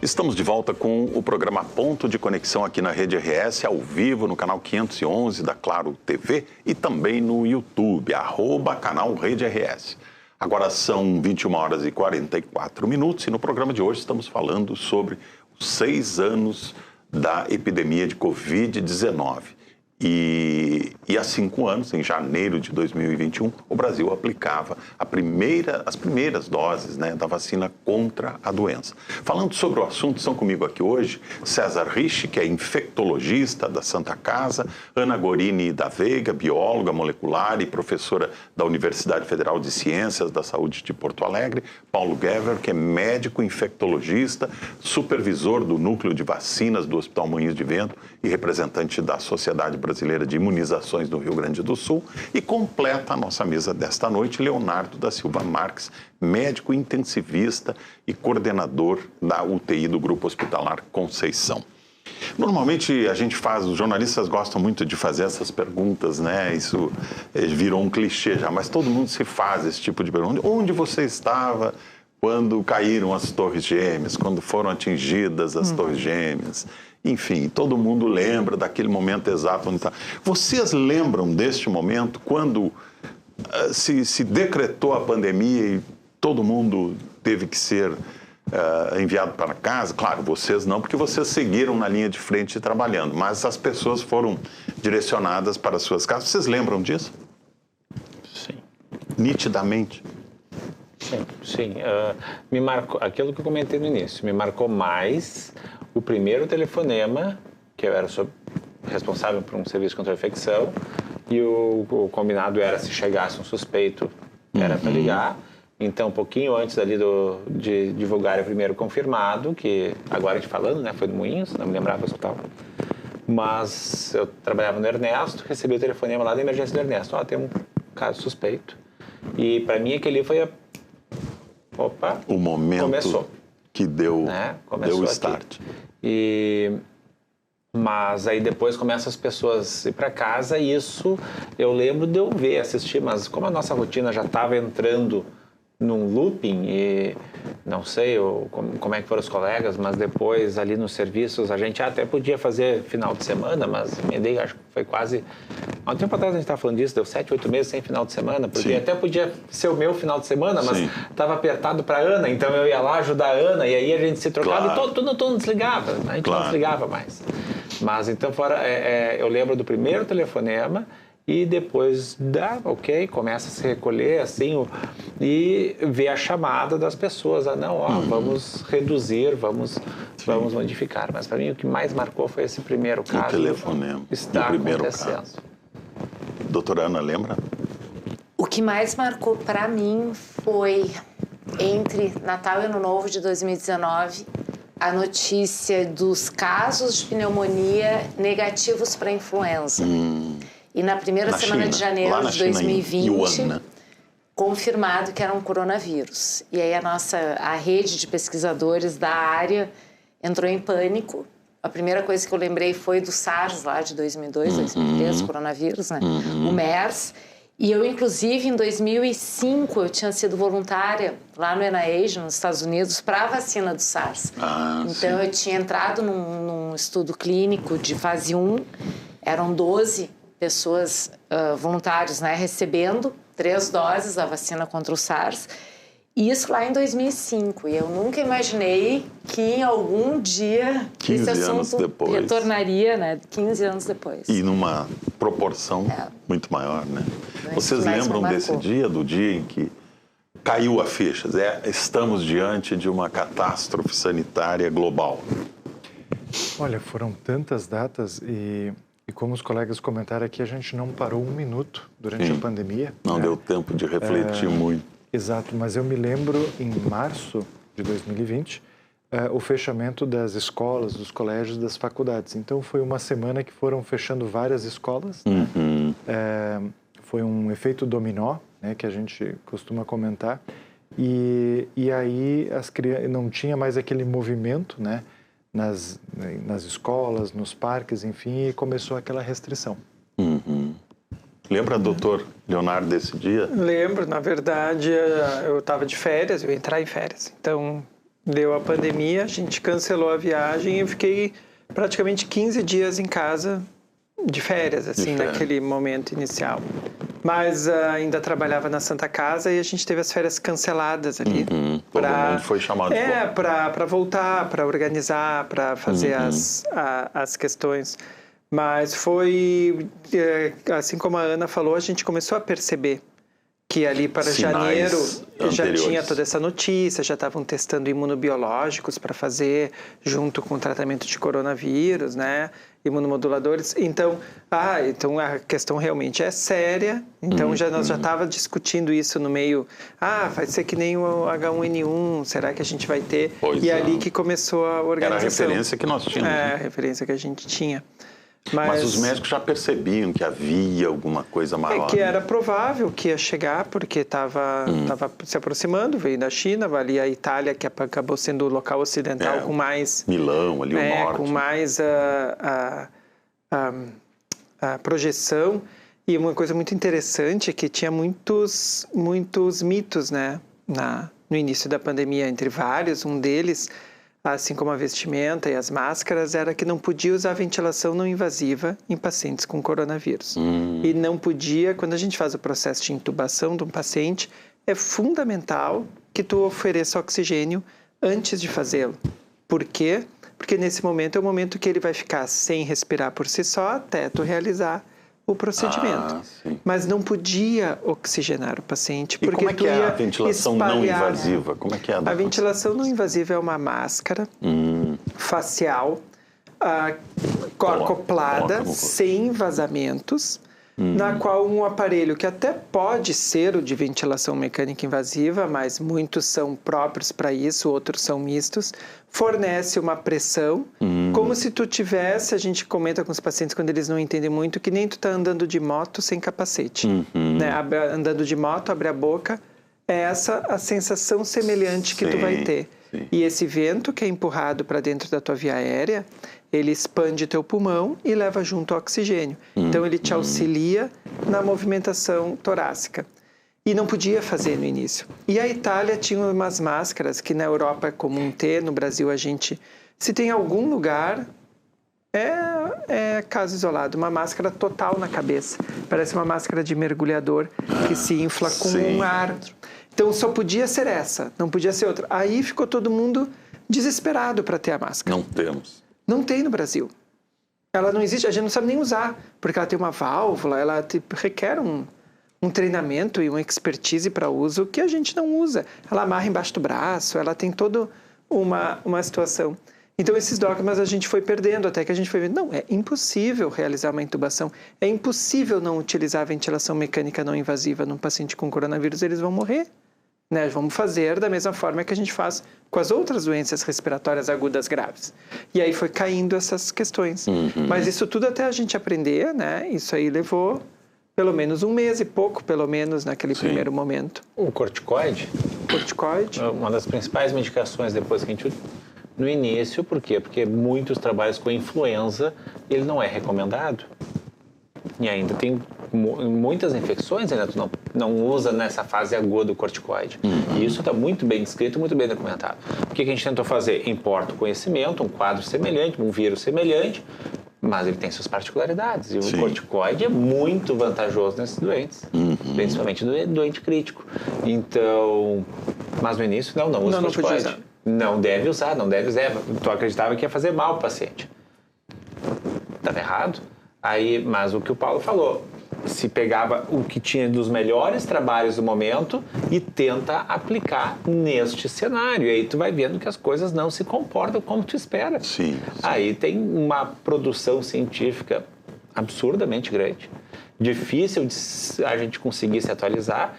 [SPEAKER 1] Estamos de volta com o programa Ponto de Conexão aqui na Rede RS, ao vivo no canal 511 da Claro TV e também no YouTube, @canal Rede RS. Agora são 21 horas e 44 minutos e no programa de hoje estamos falando sobre os 6 anos da epidemia de Covid-19. E há 5 anos, em janeiro de 2021, o Brasil aplicava as primeiras doses, né, da vacina contra a doença. Falando sobre o assunto, estão comigo aqui hoje César Rich, que é infectologista da Santa Casa, Ana Gorini da Veiga, bióloga molecular e professora da Universidade Federal de Ciências da Saúde de Porto Alegre, Paulo Gever, que é médico infectologista, supervisor do Núcleo de Vacinas do Hospital Moinhos de Vento e representante da Sociedade Brasileira de Imunizações do Rio Grande do Sul, e completa a nossa mesa desta noite Leonardo da Silva Marques, médico intensivista e coordenador da UTI do Grupo Hospitalar Conceição. Normalmente os jornalistas gostam muito de fazer essas perguntas, né? Isso virou um clichê já, mas todo mundo se faz esse tipo de pergunta. Onde você estava quando caíram as Torres Gêmeas, quando foram atingidas as Torres Gêmeas? Enfim, todo mundo lembra daquele momento exato onde está. Vocês lembram deste momento quando se decretou a pandemia e todo mundo teve que ser enviado para casa? Claro, vocês não, porque vocês seguiram na linha de frente trabalhando, mas as pessoas foram direcionadas para suas casas. Vocês lembram disso?
[SPEAKER 3] Sim.
[SPEAKER 1] Nitidamente?
[SPEAKER 3] Sim. Me marcou, aquilo que eu comentei no início, me marcou mais o primeiro telefonema, que eu era responsável por um serviço contra a infecção, e o combinado era, se chegasse um suspeito, era para ligar. Então, um pouquinho antes ali de divulgar o primeiro confirmado, que agora a gente falando, né, foi no Moinhos, não me lembrava do hospital. Mas eu trabalhava no Ernesto, recebi o telefonema lá da emergência do Ernesto. Tem um caso suspeito. E para mim aquele foi o
[SPEAKER 1] momento
[SPEAKER 3] começou.
[SPEAKER 1] Que deu o start.
[SPEAKER 3] Mas aí depois começam as pessoas a ir para casa, e isso eu lembro de eu assistir, mas como a nossa rotina já estava entrando num looping, e não sei como é que foram os colegas, mas depois ali nos serviços a gente até podia fazer final de semana, mas emendei, acho que foi quase... Há um tempo atrás a gente estava falando disso, deu 7, 8 meses sem final de semana, porque até podia ser o meu final de semana, mas estava apertado para a Ana, então eu ia lá ajudar a Ana, e aí a gente se trocava, e todo mundo desligava, a gente não desligava mais. Mas então eu lembro do primeiro telefonema, e depois começa a se recolher assim, e ver a chamada das pessoas, vamos reduzir, vamos modificar. Mas para mim o que mais marcou foi esse primeiro caso.
[SPEAKER 1] O telefonema.
[SPEAKER 3] Está acontecendo.
[SPEAKER 1] Caso. Doutora Ana, lembra?
[SPEAKER 4] O que mais marcou para mim foi, entre Natal e Ano Novo de 2019, a notícia dos casos de pneumonia negativos para influenza. E na primeira semana de janeiro de 2020, confirmado que era um coronavírus. E aí a rede de pesquisadores da área entrou em pânico. A primeira coisa que eu lembrei foi do SARS lá de 2002, 2003, coronavírus, né? O MERS. E eu, inclusive, em 2005, eu tinha sido voluntária lá no NIH, nos Estados Unidos, para a vacina do SARS. Então, eu tinha entrado num estudo clínico de fase 1, eram 12 pessoas voluntários, né, recebendo 3 doses da vacina contra o SARS. Isso lá em 2005. E eu nunca imaginei que em algum dia esse assunto retornaria, né, 15 anos depois.
[SPEAKER 1] E numa proporção muito maior, né? Vocês lembram desse dia, do dia em que caiu a ficha? Estamos diante de uma catástrofe sanitária global.
[SPEAKER 6] Olha, foram tantas datas e como os colegas comentaram aqui, a gente não parou um minuto durante a pandemia.
[SPEAKER 1] Não deu tempo de refletir muito.
[SPEAKER 6] Exato, mas eu me lembro em março de 2020, o fechamento das escolas, dos colégios, das faculdades. Então foi uma semana que foram fechando várias escolas. Foi um efeito dominó, né, que a gente costuma comentar. E aí as crianças não tinha mais aquele movimento, né, nas escolas, nos parques, enfim, e começou aquela restrição.
[SPEAKER 1] Lembra, doutor Leonardo, desse dia?
[SPEAKER 5] Lembro, na verdade, eu estava de férias, eu ia entrar em férias. Então, deu a pandemia, a gente cancelou a viagem e eu fiquei praticamente 15 dias em casa de férias, assim, naquele momento inicial. Mas ainda trabalhava na Santa Casa e a gente teve as férias canceladas ali.
[SPEAKER 1] Todo mundo foi chamado de volta.
[SPEAKER 5] Para voltar, para organizar, para fazer as questões. Mas foi, assim como a Ana falou, a gente começou a perceber que ali para janeiro já tinha toda essa notícia, já estavam testando imunobiológicos para fazer junto com o tratamento de coronavírus, né? Imunomoduladores. Então a questão realmente é séria. Então nós já estava discutindo isso no meio. Vai ser que nem o H1N1, será que a gente vai ter? Ali que começou a organização.
[SPEAKER 1] Era a referência que nós tínhamos.
[SPEAKER 5] A referência que a gente tinha.
[SPEAKER 1] Mas os médicos já percebiam que havia alguma coisa maior.
[SPEAKER 5] Que era provável que ia chegar, porque estava se aproximando, veio da China, ali a Itália, que acabou sendo o local ocidental com mais...
[SPEAKER 1] Milão, ali o norte.
[SPEAKER 5] Com mais a projeção. E uma coisa muito interessante é que tinha muitos mitos, né, no início da pandemia, entre vários. Um deles, assim como a vestimenta e as máscaras, era que não podia usar ventilação não invasiva em pacientes com coronavírus. E não podia, quando a gente faz o processo de intubação de um paciente, é fundamental que tu ofereça oxigênio antes de fazê-lo. Por quê? Porque nesse momento é o momento que ele vai ficar sem respirar por si só até tu realizar o procedimento. Mas não podia oxigenar o paciente.
[SPEAKER 1] E como é que é a ventilação não invasiva? Como é que é
[SPEAKER 5] a ventilação não invasiva é uma máscara facial acoplada, sem vazamentos, na qual um aparelho que até pode ser o de ventilação mecânica invasiva, mas muitos são próprios para isso, outros são mistos, fornece uma pressão, como se tu tivesse, a gente comenta com os pacientes quando eles não entendem muito, que nem tu tá andando de moto sem capacete. Né? Andando de moto, abre a boca, é essa a sensação semelhante que tu vai ter. E esse vento que é empurrado para dentro da tua via aérea, ele expande teu pulmão e leva junto o oxigênio. Então, ele te auxilia na movimentação torácica. E não podia fazer no início. E a Itália tinha umas máscaras que na Europa é comum ter, no Brasil a gente... Se tem algum lugar, é caso isolado. Uma máscara total na cabeça. Parece uma máscara de mergulhador que se infla com um ar. Então, só podia ser essa, não podia ser outra. Aí ficou todo mundo desesperado para ter a máscara.
[SPEAKER 1] Não temos.
[SPEAKER 5] Não tem no Brasil. Ela não existe, a gente não sabe nem usar, porque ela tem uma válvula, ela requer um treinamento e uma expertise para uso que a gente não usa. Ela amarra embaixo do braço, ela tem toda uma situação. Então, esses dogmas a gente foi perdendo, até que a gente foi vendo, não, é impossível realizar uma intubação, é impossível não utilizar a ventilação mecânica não invasiva num paciente com coronavírus, eles vão morrer. Né? Vamos fazer da mesma forma que a gente faz com as outras doenças respiratórias agudas graves. E aí foi caindo essas questões. Mas isso tudo até a gente aprender, né? Isso aí levou pelo menos um mês e pouco, pelo menos, naquele primeiro momento.
[SPEAKER 3] O corticoide?
[SPEAKER 5] Corticoide.
[SPEAKER 3] Uma das principais medicações depois que a gente... No início, por quê? Porque muitos trabalhos com influenza, ele não é recomendado. E ainda tem muitas infecções, ainda tu não usa nessa fase aguda o corticoide. E isso está muito bem descrito, muito bem documentado. O que a gente tentou fazer? Importa o conhecimento, um quadro semelhante, um vírus semelhante, mas ele tem suas particularidades. E o corticoide é muito vantajoso nesses doentes, principalmente no doente crítico. Então, mas no início, não usa corticoide. Não deve usar. Tu acreditava que ia fazer mal pro paciente. Estava errado. Aí, mas o que o Paulo falou, se pegava o que tinha dos melhores trabalhos do momento e tenta aplicar neste cenário. E aí tu vai vendo que as coisas não se comportam como tu espera. Aí tem uma produção científica absurdamente grande. Difícil de a gente conseguir se atualizar.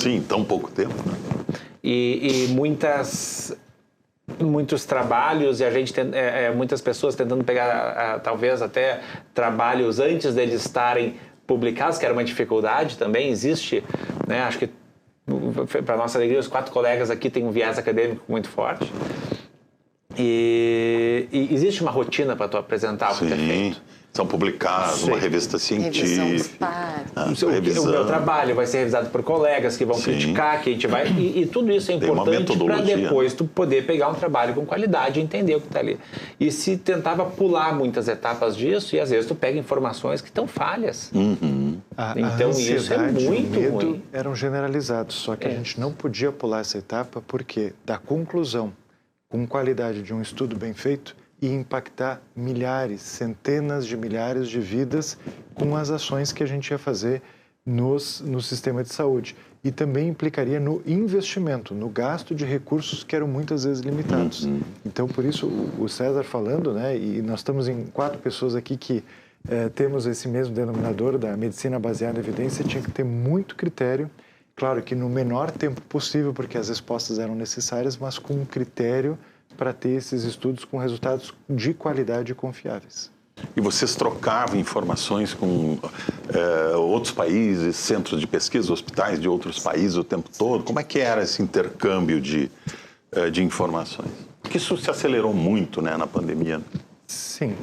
[SPEAKER 1] Sim, tão pouco tempo, né?
[SPEAKER 3] E muitos trabalhos e a gente muitas pessoas tentando pegar talvez até trabalhos antes deles estarem publicados, que era uma dificuldade também, existe, né? Acho que para nossa alegria os 4 colegas aqui têm um viés acadêmico muito forte e existe uma rotina para tu apresentar o que é feito.
[SPEAKER 1] São publicados, uma revista científica.
[SPEAKER 3] O meu trabalho vai ser revisado por colegas que vão criticar, que a gente vai... E tudo isso é importante para depois tu poder pegar um trabalho com qualidade e entender o que está ali. E se tentava pular muitas etapas disso, e às vezes tu pega informações que estão falhas. Então, isso é muito
[SPEAKER 6] e o medo
[SPEAKER 3] ruim.
[SPEAKER 6] eram generalizados, só que a gente não podia pular essa etapa porque da conclusão, com qualidade de um estudo bem feito, ia impactar milhares, centenas de milhares de vidas com as ações que a gente ia fazer no sistema de saúde. E também implicaria no investimento, no gasto de recursos que eram muitas vezes limitados. Então, por isso, o César falando, né, e nós estamos em 4 pessoas aqui que temos esse mesmo denominador da medicina baseada em evidência, tinha que ter muito critério, claro que no menor tempo possível, porque as respostas eram necessárias, mas com um critério para ter esses estudos com resultados de qualidade e confiáveis.
[SPEAKER 1] E vocês trocavam informações com outros países, centros de pesquisa, hospitais de outros países o tempo todo? Como é que era esse intercâmbio de informações? Porque isso se acelerou muito, né, na pandemia.
[SPEAKER 6] Sim,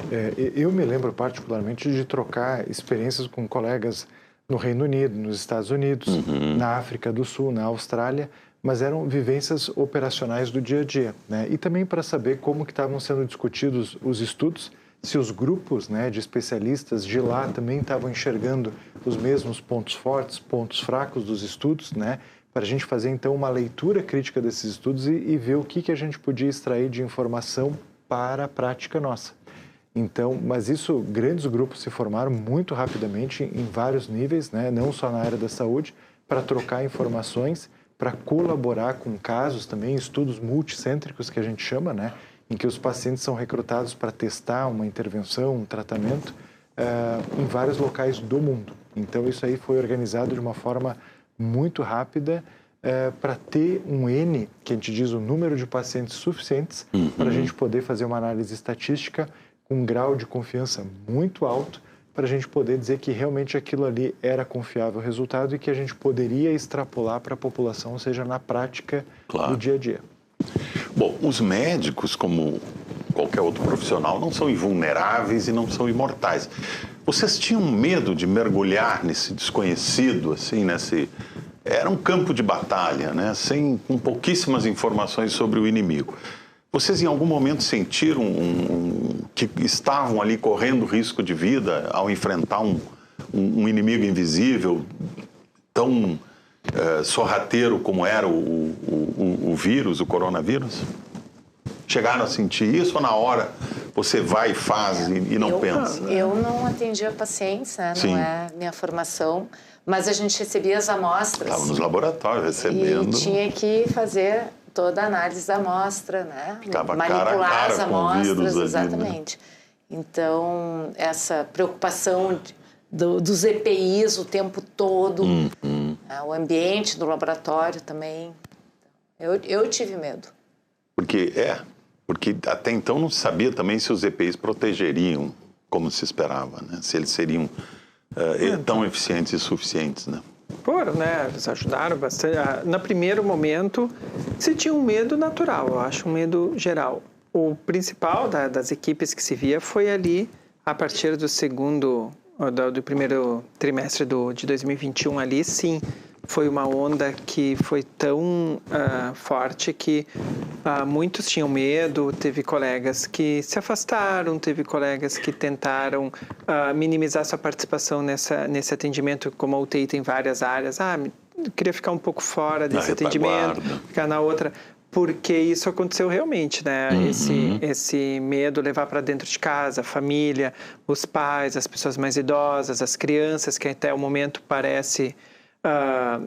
[SPEAKER 6] eu me lembro particularmente de trocar experiências com colegas no Reino Unido, nos Estados Unidos, na África do Sul, na Austrália, mas eram vivências operacionais do dia a dia, né? E também para saber como que estavam sendo discutidos os estudos, se os grupos, né, de especialistas de lá também estavam enxergando os mesmos pontos fortes, pontos fracos dos estudos, né, para a gente fazer então uma leitura crítica desses estudos e ver o que a gente podia extrair de informação para a prática nossa. Então, mas isso, grandes grupos se formaram muito rapidamente em vários níveis, né, não só na área da saúde, para trocar informações, para colaborar com casos também, estudos multicêntricos que a gente chama, né, em que os pacientes são recrutados para testar uma intervenção, um tratamento em vários locais do mundo. Então, isso aí foi organizado de uma forma muito rápida para ter um N, que a gente diz o número de pacientes suficientes para a gente poder fazer uma análise estatística com um grau de confiança muito alto para a gente poder dizer que realmente aquilo ali era confiável o resultado e que a gente poderia extrapolar para a população, ou seja, na prática do dia a dia.
[SPEAKER 1] Bom, os médicos, como qualquer outro profissional, não são invulneráveis e não são imortais. Vocês tinham medo de mergulhar nesse desconhecido, assim, Era um campo de batalha, né? Com pouquíssimas informações sobre o inimigo. Vocês em algum momento sentiram que estavam ali correndo risco de vida ao enfrentar um inimigo invisível tão sorrateiro como era o vírus, o coronavírus? Chegaram a sentir isso ou na hora você vai e faz e não pensa?
[SPEAKER 4] Eu não atendia pacientes, né? Não é minha formação, mas a gente recebia as amostras.
[SPEAKER 1] Estava nos laboratórios recebendo.
[SPEAKER 4] E tinha que fazer toda a análise da amostra, né?
[SPEAKER 1] Ficava
[SPEAKER 4] manipular
[SPEAKER 1] cara a cara
[SPEAKER 4] as
[SPEAKER 1] com o vírus
[SPEAKER 4] amostras,
[SPEAKER 1] ali,
[SPEAKER 4] exatamente. Né? Então, essa preocupação dos EPIs o tempo todo, o ambiente do laboratório também. Eu tive medo.
[SPEAKER 1] Porque até então não se sabia também se os EPIs protegeriam como se esperava, né? Se eles seriam tão eficientes e suficientes, né?
[SPEAKER 5] Né? Eles ajudaram bastante. No primeiro momento, se tinha um medo natural, eu acho, um medo geral. O principal das equipes que se via foi ali, a partir do primeiro trimestre de 2021 ali, sim, foi uma onda que foi tão forte que muitos tinham medo, teve colegas que se afastaram, teve colegas que tentaram minimizar sua participação nesse atendimento, como a UTI tem várias áreas. Eu queria ficar um pouco fora desse atendimento, ficar na outra, porque isso aconteceu realmente, né? Esse medo levar para dentro de casa, a família, os pais, as pessoas mais idosas, as crianças, que até o momento parece...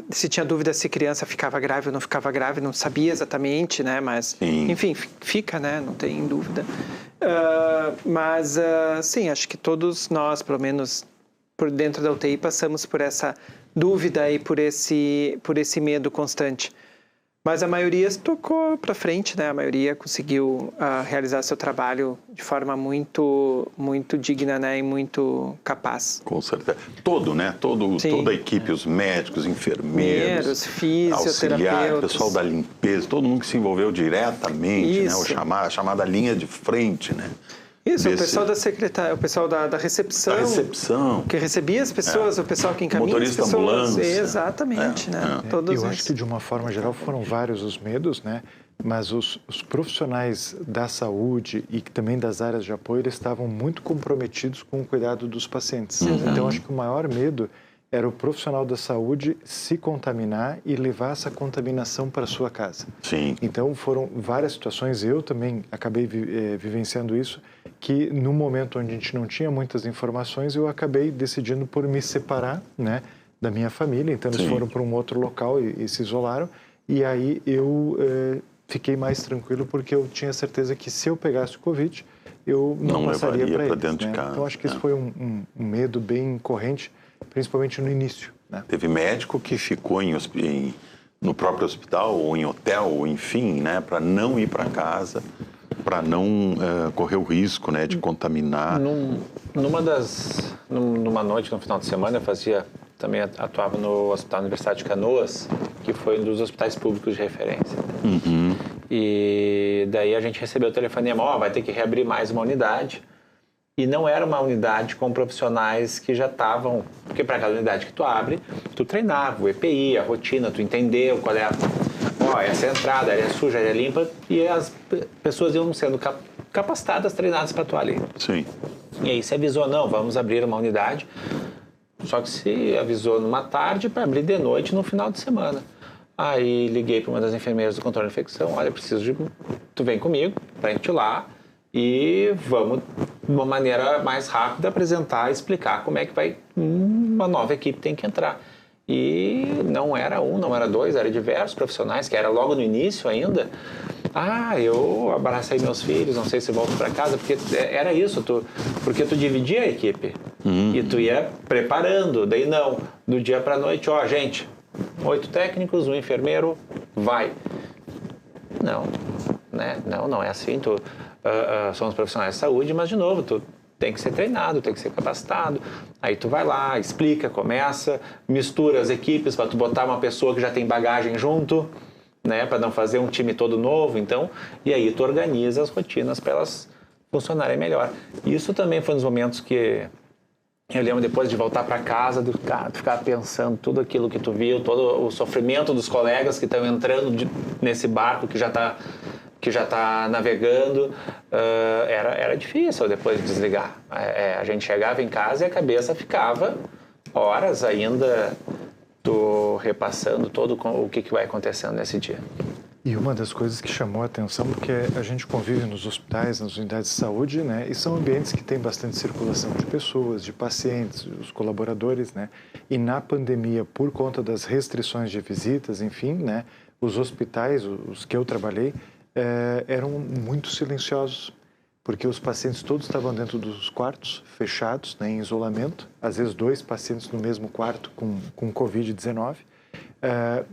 [SPEAKER 5] se tinha dúvida se criança ficava grave ou não ficava grave, não sabia exatamente, né? Mas, enfim, fica, né? Não tem dúvida. Sim, acho que todos nós, pelo menos por dentro da UTI, passamos por essa dúvida e por esse medo constante. Mas a maioria se tocou para frente, né? A maioria conseguiu realizar seu trabalho de forma muito, muito digna, né? E muito capaz.
[SPEAKER 1] Com certeza. Toda a equipe, os médicos, enfermeiros,
[SPEAKER 5] fisioterapeutas,
[SPEAKER 1] pessoal da limpeza, todo mundo que se envolveu diretamente, né? A chamada linha de frente, né?
[SPEAKER 5] Isso, o pessoal da secretária, o pessoal da recepção. Que recebia as pessoas, o pessoal que encaminha
[SPEAKER 1] motorista
[SPEAKER 5] as pessoas.
[SPEAKER 1] Ambulância.
[SPEAKER 5] Exatamente, né?
[SPEAKER 6] Eu acho que de uma forma geral foram vários os medos, né? Mas os profissionais da saúde e também das áreas de apoio, eles estavam muito comprometidos com o cuidado dos pacientes. Então, acho que o maior medo era o profissional da saúde se contaminar e levar essa contaminação para a sua casa.
[SPEAKER 1] Sim.
[SPEAKER 6] Então, foram várias situações, eu também acabei vivenciando isso, que no momento onde a gente não tinha muitas informações, eu acabei decidindo por me separar, né, da minha família. Então, eles foram para um outro local e se isolaram. E aí eu fiquei mais tranquilo, porque eu tinha certeza que se eu pegasse o Covid, eu não passaria para eles,
[SPEAKER 1] dentro
[SPEAKER 6] né?
[SPEAKER 1] de casa.
[SPEAKER 6] Então, acho que isso foi um medo bem corrente, principalmente no início, né?
[SPEAKER 1] Teve médico que ficou no próprio hospital ou em hotel, ou enfim, né, para não ir para casa, para não correr o risco, né, de contaminar.
[SPEAKER 3] Numa noite, no final de semana, eu também atuava no Hospital Universitário de Canoas, que foi um dos hospitais públicos de referência.
[SPEAKER 1] Uhum.
[SPEAKER 3] E daí a gente recebeu o telefonema, vai ter que reabrir mais uma unidade. E não era uma unidade com profissionais que já estavam... Porque para cada unidade que tu abre, tu treinava o EPI, a rotina, tu entendeu qual é essa é a entrada, ela é suja, ela é limpa, e as pessoas iam sendo capacitadas, treinadas para atuar ali.
[SPEAKER 1] Sim.
[SPEAKER 3] E aí se avisou, não, vamos abrir uma unidade, só que se avisou numa tarde para abrir de noite no final de semana. Aí liguei para uma das enfermeiras do controle de infecção, olha, tu vem comigo para a gente ir lá, e vamos, de uma maneira mais rápida, apresentar, explicar como é que uma nova equipe tem que entrar. E não era não era dois, era diversos profissionais, que era logo no início ainda. Eu abracei meus filhos, não sei se volto para casa, porque era isso, porque tu dividia a equipe e tu ia preparando, daí não, do dia para a noite, gente, 8 técnicos, um enfermeiro, vai. Não, né? Não é assim, somos profissionais de saúde, mas de novo, tu tem que ser treinado, tem que ser capacitado. Aí tu vai lá, explica, começa, mistura as equipes para tu botar uma pessoa que já tem bagagem junto, né, para não fazer um time todo novo, então, e aí tu organiza as rotinas para elas funcionarem melhor. Isso também foi um dos momentos que eu lembro, depois de voltar para casa, tu ficar pensando tudo aquilo que tu viu, todo o sofrimento dos colegas que estão entrando nesse barco que já está navegando, era difícil depois de desligar. A gente chegava em casa e a cabeça ficava horas ainda repassando todo o que vai acontecendo nesse dia.
[SPEAKER 6] E uma das coisas que chamou a atenção, porque a gente convive nos hospitais, nas unidades de saúde, né, e são ambientes que têm bastante circulação de pessoas, de pacientes, os colaboradores, né, e na pandemia, por conta das restrições de visitas, enfim, né, os hospitais, os que eu trabalhei, eram muito silenciosos, porque os pacientes todos estavam dentro dos quartos, fechados, né, em isolamento, às vezes 2 pacientes no mesmo quarto com Covid-19,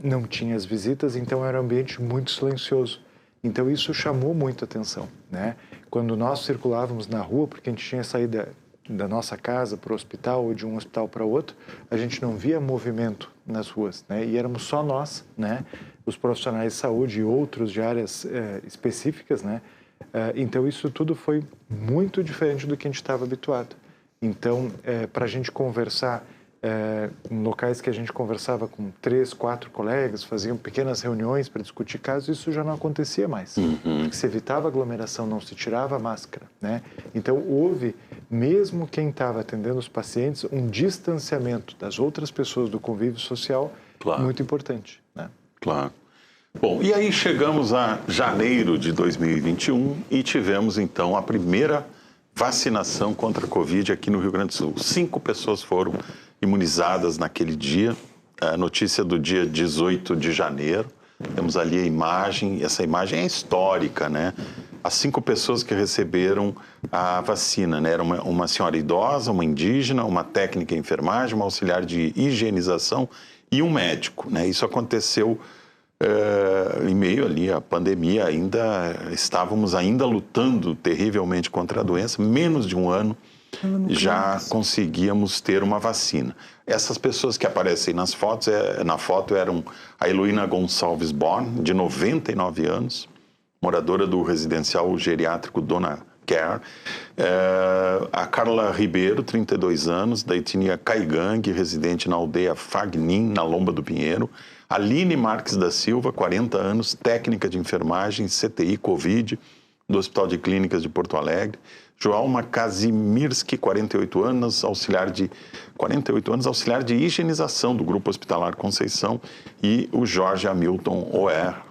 [SPEAKER 6] não tinha as visitas, então era um ambiente muito silencioso. Então isso chamou muito a atenção, né? Quando nós circulávamos na rua, porque a gente tinha saído da nossa casa para o hospital ou de um hospital para outro, a gente não via movimento nas ruas, né? E éramos só nós, né? Os profissionais de saúde e outros de áreas específicas, né? Então isso tudo foi muito diferente do que a gente estava habituado. Então, para a gente conversar em locais que a gente conversava com 3, 4 colegas, faziam pequenas reuniões para discutir casos, isso já não acontecia mais. Porque se evitava aglomeração, não se tirava a máscara, né? Então houve, mesmo quem estava atendendo os pacientes, um distanciamento das outras pessoas do convívio social muito importante, né?
[SPEAKER 1] Claro. Bom, e aí chegamos a janeiro de 2021 e tivemos então a primeira vacinação contra a Covid aqui no Rio Grande do Sul. 5 pessoas foram imunizadas naquele dia, a notícia do dia 18 de janeiro. Temos ali a imagem, essa imagem é histórica, né? As 5 pessoas que receberam a vacina, né? Era uma senhora idosa, uma indígena, uma técnica de enfermagem, uma auxiliar de higienização e um médico, né? Isso aconteceu em meio ali à pandemia, estávamos ainda lutando terrivelmente contra a doença, menos de um ano já conseguíamos ter uma vacina. Essas pessoas que aparecem nas fotos, na foto eram a Heloína Gonçalves Born, de 99 anos, moradora do residencial geriátrico Dona Care, a Carla Ribeiro, 32 anos, da etnia Caigangue, residente na aldeia Fagnin, na Lomba do Pinheiro, Aline Marques da Silva, 40 anos, técnica de enfermagem, CTI Covid, do Hospital de Clínicas de Porto Alegre, Joalma Kazimierski, 48 anos, auxiliar de higienização do Grupo Hospitalar Conceição, e o Jorge Hamilton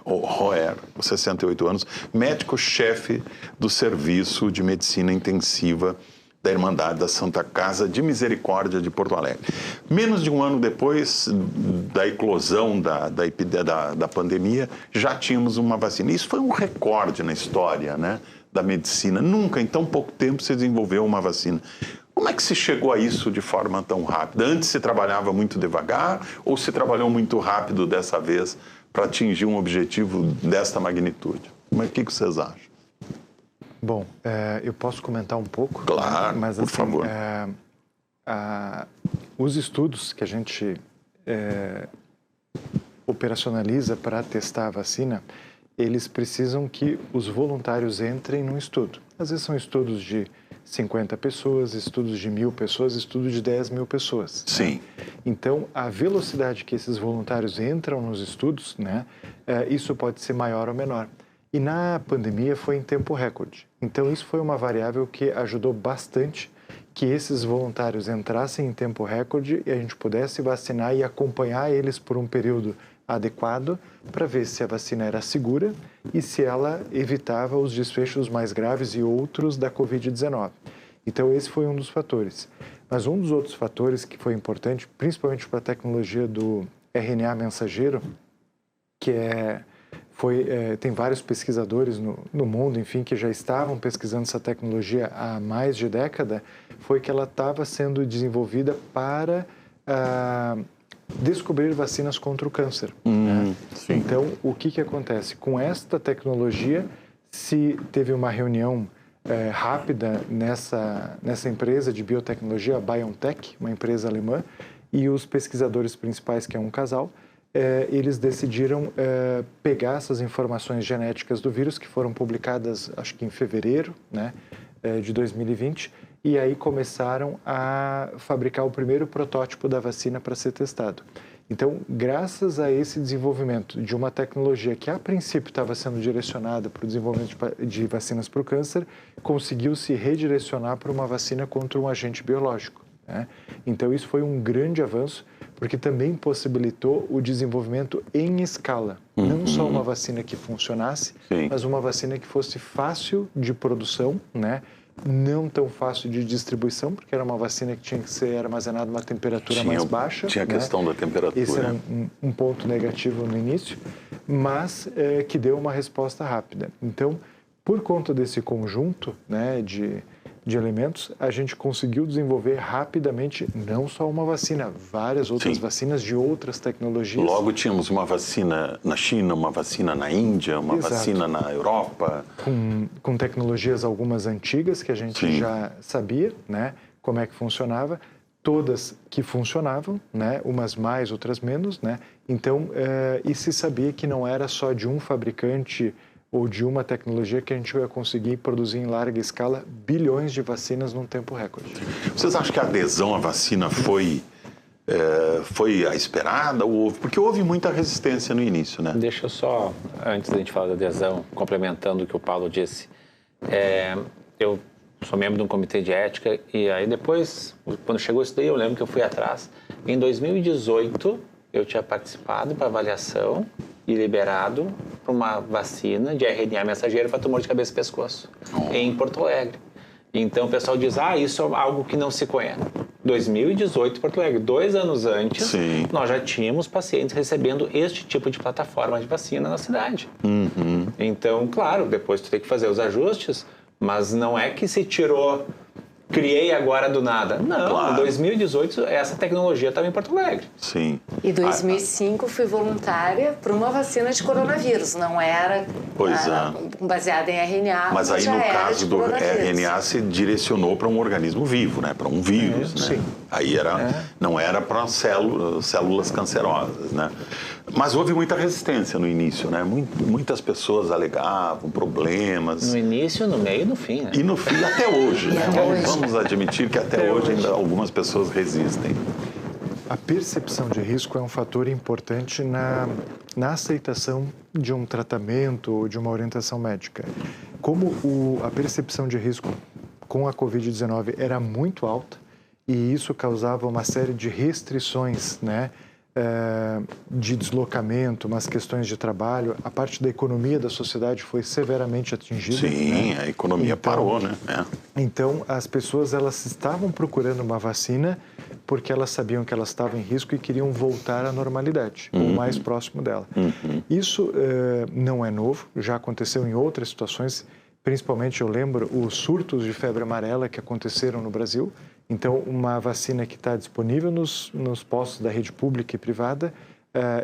[SPEAKER 1] Roer, 68 anos, médico-chefe do Serviço de Medicina Intensiva da Irmandade da Santa Casa de Misericórdia de Porto Alegre. Menos de um ano depois da eclosão da pandemia, já tínhamos uma vacina. Isso foi um recorde na história, né, da medicina. Nunca, em tão pouco tempo, se desenvolveu uma vacina. Como é que se chegou a isso de forma tão rápida? Antes se trabalhava muito devagar ou se trabalhou muito rápido dessa vez para atingir um objetivo desta magnitude? O que vocês acham?
[SPEAKER 6] Bom, eu posso comentar um pouco?
[SPEAKER 1] Claro,
[SPEAKER 6] mas,
[SPEAKER 1] por favor.
[SPEAKER 6] Os estudos que a gente operacionaliza para testar a vacina, eles precisam que os voluntários entrem num estudo. Às vezes são estudos de 50 pessoas, estudos de 1.000 pessoas, estudos de 10.000 pessoas.
[SPEAKER 1] Sim.
[SPEAKER 6] Né? Então, a velocidade que esses voluntários entram nos estudos, né, isso pode ser maior ou menor. E na pandemia foi em tempo recorde. Então, isso foi uma variável que ajudou bastante que esses voluntários entrassem em tempo recorde e a gente pudesse vacinar e acompanhar eles por um período adequado para ver se a vacina era segura e se ela evitava os desfechos mais graves e outros da Covid-19. Então, esse foi um dos fatores. Mas um dos outros fatores que foi importante, principalmente para a tecnologia do RNA mensageiro, que tem vários pesquisadores no mundo, enfim, que já estavam pesquisando essa tecnologia há mais de década, foi que ela estava sendo desenvolvida para descobrir vacinas contra o câncer. Né? Então, o que acontece? Com esta tecnologia, se teve uma reunião rápida nessa empresa de biotecnologia, a BioNTech, uma empresa alemã, e os pesquisadores principais, que é um casal, eles decidiram pegar essas informações genéticas do vírus, que foram publicadas, acho que em fevereiro, né, de 2020, e aí começaram a fabricar o primeiro protótipo da vacina para ser testado. Então, graças a esse desenvolvimento de uma tecnologia que, a princípio, estava sendo direcionada para o desenvolvimento de vacinas para o câncer, conseguiu se redirecionar para uma vacina contra um agente biológico. Né? Então, isso foi um grande avanço, porque também possibilitou o desenvolvimento em escala. Não só uma vacina que funcionasse, mas uma vacina que fosse fácil de produção, né? Não tão fácil de distribuição, porque era uma vacina que tinha que ser armazenada a uma temperatura mais baixa.
[SPEAKER 1] Tinha a questão da temperatura.
[SPEAKER 6] Esse era um ponto negativo no início, mas que deu uma resposta rápida. Então, por conta desse conjunto, né, de elementos, a gente conseguiu desenvolver rapidamente não só uma vacina, várias outras vacinas de outras tecnologias.
[SPEAKER 1] Logo tínhamos uma vacina na China, uma vacina na Índia, uma vacina na Europa.
[SPEAKER 6] Com tecnologias algumas antigas que a gente já sabia, né, como é que funcionava, todas que funcionavam, né, umas mais, outras menos, né. Então, e se sabia que não era só de um fabricante ou de uma tecnologia que a gente ia conseguir produzir em larga escala bilhões de vacinas num tempo recorde.
[SPEAKER 1] Vocês acham que a adesão à vacina foi a esperada? Porque houve muita resistência no início, né?
[SPEAKER 3] Deixa eu só, antes da gente falar da adesão, complementando o que o Paulo disse, eu sou membro de um comitê de ética e aí depois, quando chegou isso daí, eu lembro que eu fui atrás. Em 2018, eu tinha participado para avaliação e liberado para uma vacina de RNA mensageiro para tumor de cabeça e pescoço, em Porto Alegre. Então, o pessoal diz, isso é algo que não se conhece. 2018, Porto Alegre, 2 anos antes, nós já tínhamos pacientes recebendo este tipo de plataforma de vacina na cidade. Então, claro, depois tu tem que fazer os ajustes, mas não é que se tirou... Criei agora do nada. Não, em 2018 essa tecnologia estava em Porto Alegre.
[SPEAKER 1] Sim.
[SPEAKER 4] E em 2005 fui voluntária para uma vacina de coronavírus. Não era baseada em RNA,
[SPEAKER 1] mas aí no caso do RNA se direcionou para um organismo vivo, né? Para um vírus, né? Aí não era para células cancerosas, né? Mas houve muita resistência no início, né? Muitas pessoas alegavam problemas.
[SPEAKER 3] No início, no meio e no fim, né?
[SPEAKER 1] E no fim, até hoje, né? Vamos admitir que até hoje ainda algumas pessoas resistem.
[SPEAKER 6] A percepção de risco é um fator importante na aceitação de um tratamento ou de uma orientação médica. Como a percepção de risco com a Covid-19 era muito alta e isso causava uma série de restrições, né? De deslocamento, umas questões de trabalho, a parte da economia da sociedade foi severamente atingida.
[SPEAKER 1] Sim,
[SPEAKER 6] né?
[SPEAKER 1] a economia parou, né?
[SPEAKER 6] Então, as pessoas elas estavam procurando uma vacina porque elas sabiam que elas estavam em risco e queriam voltar à normalidade, o mais próximo dela. Isso não é novo, já aconteceu em outras situações, principalmente eu lembro os surtos de febre amarela que aconteceram no Brasil. Então, uma vacina que está disponível nos postos da rede pública e privada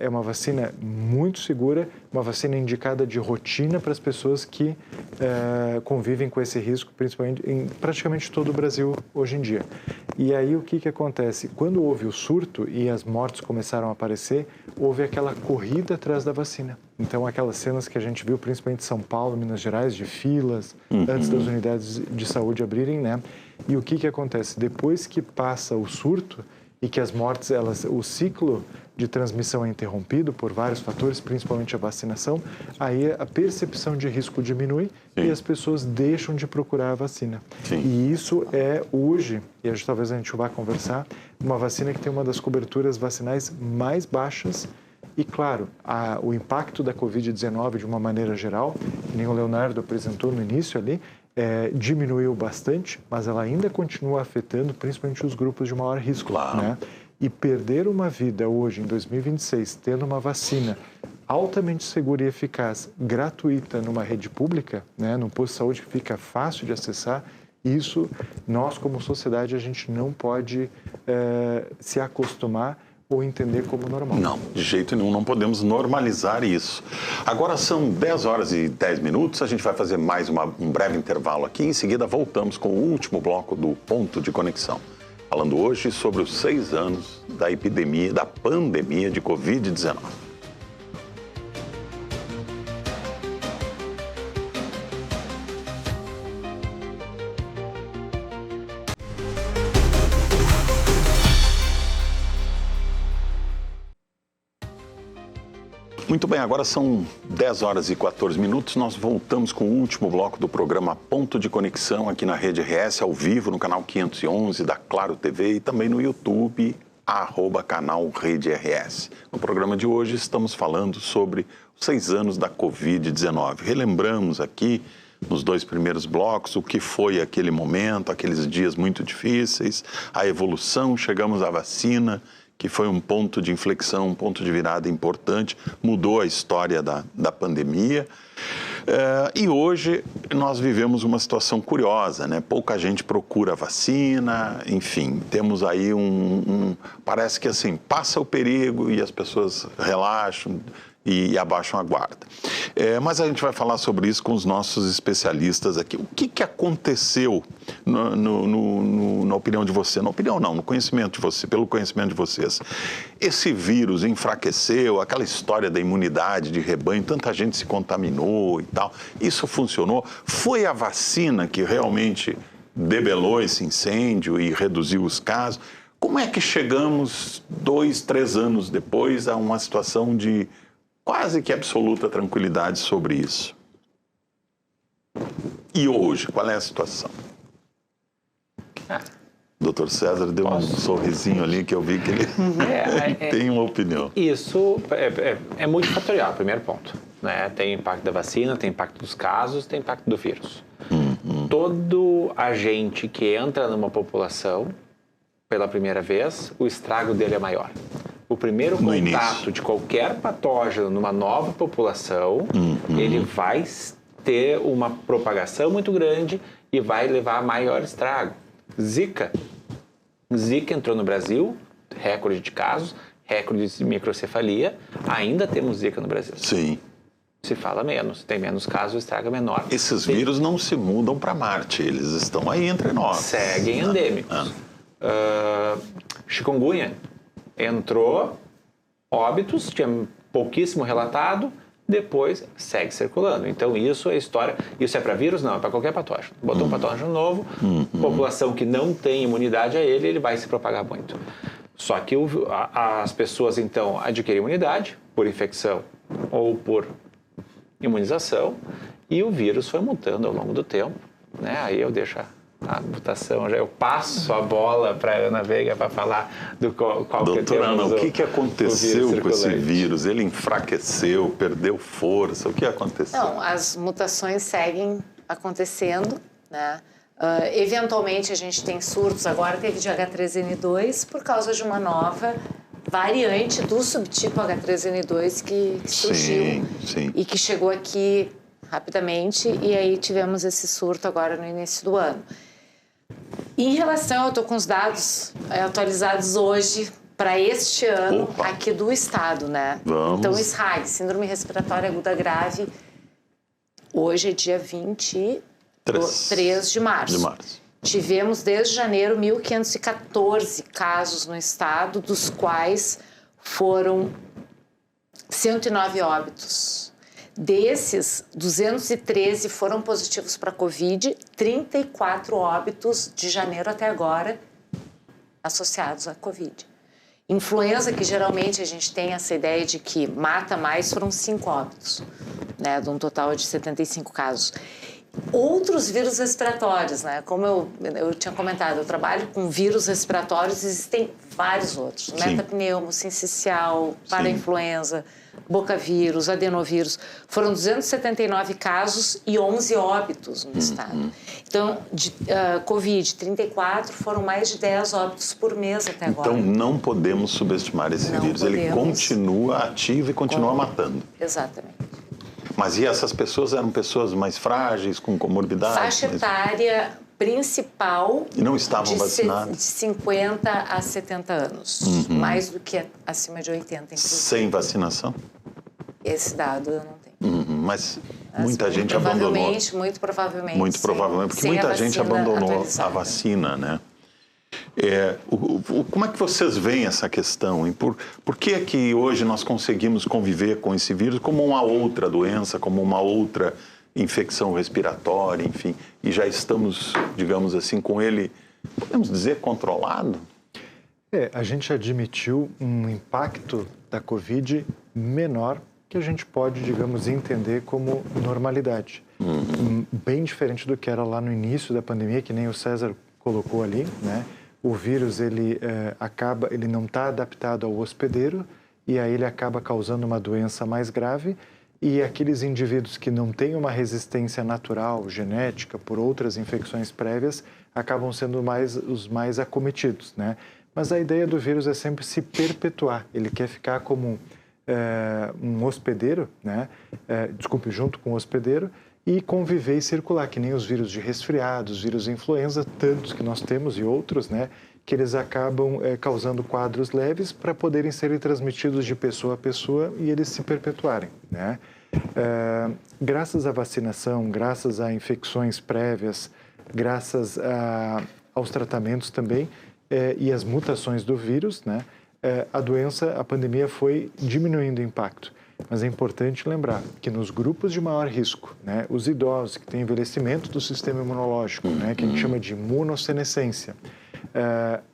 [SPEAKER 6] é uma vacina muito segura, uma vacina indicada de rotina para as pessoas que convivem com esse risco, principalmente em praticamente todo o Brasil hoje em dia. E aí, o que acontece? Quando houve o surto e as mortes começaram a aparecer, houve aquela corrida atrás da vacina. Então, aquelas cenas que a gente viu, principalmente em São Paulo, Minas Gerais, de filas, antes das unidades de saúde abrirem, né? E o que acontece? Depois que passa o surto e que as mortes, o ciclo de transmissão é interrompido por vários fatores, principalmente a vacinação, aí a percepção de risco diminui e as pessoas deixam de procurar a vacina. E isso é hoje, e talvez a gente vá conversar, uma vacina que tem uma das coberturas vacinais mais baixas. E, claro, o impacto da Covid-19, de uma maneira geral, que nem o Leonardo apresentou no início ali, diminuiu bastante, mas ela ainda continua afetando principalmente os grupos de maior risco.
[SPEAKER 1] Claro.
[SPEAKER 6] Né? E perder uma vida hoje, em 2026, tendo uma vacina altamente segura e eficaz, gratuita numa rede pública, né, num posto de saúde que fica fácil de acessar, isso, nós como sociedade, a gente não pode se acostumar ou entender como normal.
[SPEAKER 1] Não, de jeito nenhum, não podemos normalizar isso. Agora são 10 horas e 10 minutos, a gente vai fazer mais um breve intervalo aqui, em seguida voltamos com o último bloco do Ponto de Conexão, falando hoje sobre os 6 anos da pandemia de Covid-19. Muito bem, agora são 10 horas e 14 minutos, nós voltamos com o último bloco do programa Ponto de Conexão aqui na Rede RS, ao vivo no canal 511 da Claro TV e também no YouTube, @canal Rede RS. No programa de hoje estamos falando sobre os 6 anos da Covid-19. Relembramos aqui, nos 2 primeiros blocos, o que foi aquele momento, aqueles dias muito difíceis, a evolução, chegamos à vacina, que foi um ponto de inflexão, um ponto de virada importante, mudou a história da pandemia. E hoje nós vivemos uma situação curiosa, né? Pouca gente procura vacina, enfim, temos aí parece que assim, passa o perigo e as pessoas relaxam e abaixam a guarda. Mas a gente vai falar sobre isso com os nossos especialistas aqui. O que aconteceu na opinião de você? Na opinião não, no conhecimento de você, pelo conhecimento de vocês. Esse vírus enfraqueceu, aquela história da imunidade de rebanho, tanta gente se contaminou e tal. Isso funcionou? Foi a vacina que realmente debelou esse incêndio e reduziu os casos? Como é que chegamos 2, 3 anos depois a uma situação de quase que absoluta tranquilidade sobre isso? E hoje, qual é a situação? Dr. César deu um sorrisinho ali que eu vi que ele tem uma opinião.
[SPEAKER 3] Isso é multifatorial, primeiro ponto. Né? Tem impacto da vacina, tem impacto dos casos, tem impacto do vírus. Todo agente que entra numa população pela primeira vez, o estrago dele é maior. O primeiro contato de qualquer patógeno numa nova população, ele vai ter uma propagação muito grande e vai levar a maior estrago. Zika entrou no Brasil, recorde de casos, recorde de microcefalia, ainda temos Zika no Brasil.
[SPEAKER 1] Sim.
[SPEAKER 3] Se fala menos, tem menos casos, o estrago é menor.
[SPEAKER 1] Esses vírus não se mudam para Marte, eles estão aí entre nós.
[SPEAKER 3] Seguem endêmicos. Chikungunya entrou, óbitos, tinha pouquíssimo relatado, depois segue circulando. Então isso é história, isso é para vírus? Não, é para qualquer patógeno. Botou um patógeno novo, população que não tem imunidade a ele vai se propagar muito. Só que as pessoas então adquirem imunidade por infecção ou por imunização e o vírus foi mutando ao longo do tempo, né? Aí eu deixo a mutação. Eu passo a bola para a Ana Veiga para falar do qual
[SPEAKER 1] Doutora Ana, o que aconteceu com esse
[SPEAKER 3] circulante.
[SPEAKER 1] vírus? Ele enfraqueceu, perdeu força? O que aconteceu?
[SPEAKER 4] Não, as mutações seguem acontecendo, né? Eventualmente a gente tem surtos, agora teve de H3N2 por causa de uma nova variante do subtipo H3N2 que surgiu
[SPEAKER 1] sim.
[SPEAKER 4] e que chegou aqui rapidamente, e aí tivemos esse surto agora no início do ano. Em relação, eu estou com os dados atualizados hoje para este ano.
[SPEAKER 1] Opa.
[SPEAKER 4] Aqui do estado, né?
[SPEAKER 1] Vamos.
[SPEAKER 4] Então, SRAG, Síndrome Respiratória Aguda Grave, hoje é dia 23 de março. Tivemos desde janeiro 1.514 casos no estado, dos quais foram 109 óbitos. Desses, 213 foram positivos para Covid, 34 óbitos de janeiro até agora associados à Covid. Influenza, que geralmente a gente tem essa ideia de que mata mais, foram 5 óbitos, né, de um total de 75 casos. Outros vírus respiratórios, né? Como eu tinha comentado, eu trabalho com vírus respiratórios, existem vários outros. Metapneumo, sincicial, parainfluenza, bocavírus, adenovírus. Foram 279 casos e 11 óbitos no estado. Então, de Covid, 34, foram mais de 10 óbitos por mês até agora.
[SPEAKER 1] Então, não podemos subestimar esse vírus. Ele continua ativo e continua matando.
[SPEAKER 4] Exatamente.
[SPEAKER 1] Mas e essas pessoas eram pessoas mais frágeis, com comorbidades?
[SPEAKER 4] Faixa etária principal
[SPEAKER 1] e não estavam vacinadas?
[SPEAKER 4] De 50 a 70 anos. Mais do que acima de 80, inclusive.
[SPEAKER 1] Sem vacinação?
[SPEAKER 4] Esse dado eu não tenho.
[SPEAKER 1] Mas muita gente abandonou.
[SPEAKER 4] Muito provavelmente.
[SPEAKER 1] Muito provavelmente, porque muita gente abandonou a vacina, né? Como é que vocês veem essa questão? E por que é que hoje nós conseguimos conviver com esse vírus como uma outra doença, como uma outra infecção respiratória, enfim, e já estamos, digamos assim, com ele, podemos dizer, controlado?
[SPEAKER 6] A gente admitiu um impacto da Covid menor que a gente pode, digamos, entender como normalidade. Bem diferente do que era lá no início da pandemia, que nem o César colocou ali, né? O vírus, ele não está adaptado ao hospedeiro e aí ele acaba causando uma doença mais grave, e aqueles indivíduos que não têm uma resistência natural, genética, por outras infecções prévias, acabam sendo os mais acometidos, né? Mas a ideia do vírus é sempre se perpetuar. Ele quer ficar como um hospedeiro, né? Junto com o hospedeiro, e conviver e circular, que nem os vírus de resfriado, os vírus de influenza, tantos que nós temos e outros, né, que eles acabam causando quadros leves para poderem serem transmitidos de pessoa a pessoa e eles se perpetuarem, né? Graças à vacinação, graças a infecções prévias, graças aos tratamentos também e as mutações do vírus, né, a pandemia foi diminuindo o impacto. Mas é importante lembrar que nos grupos de maior risco, né, os idosos que têm envelhecimento do sistema imunológico, né, que a gente chama de imunossenescência,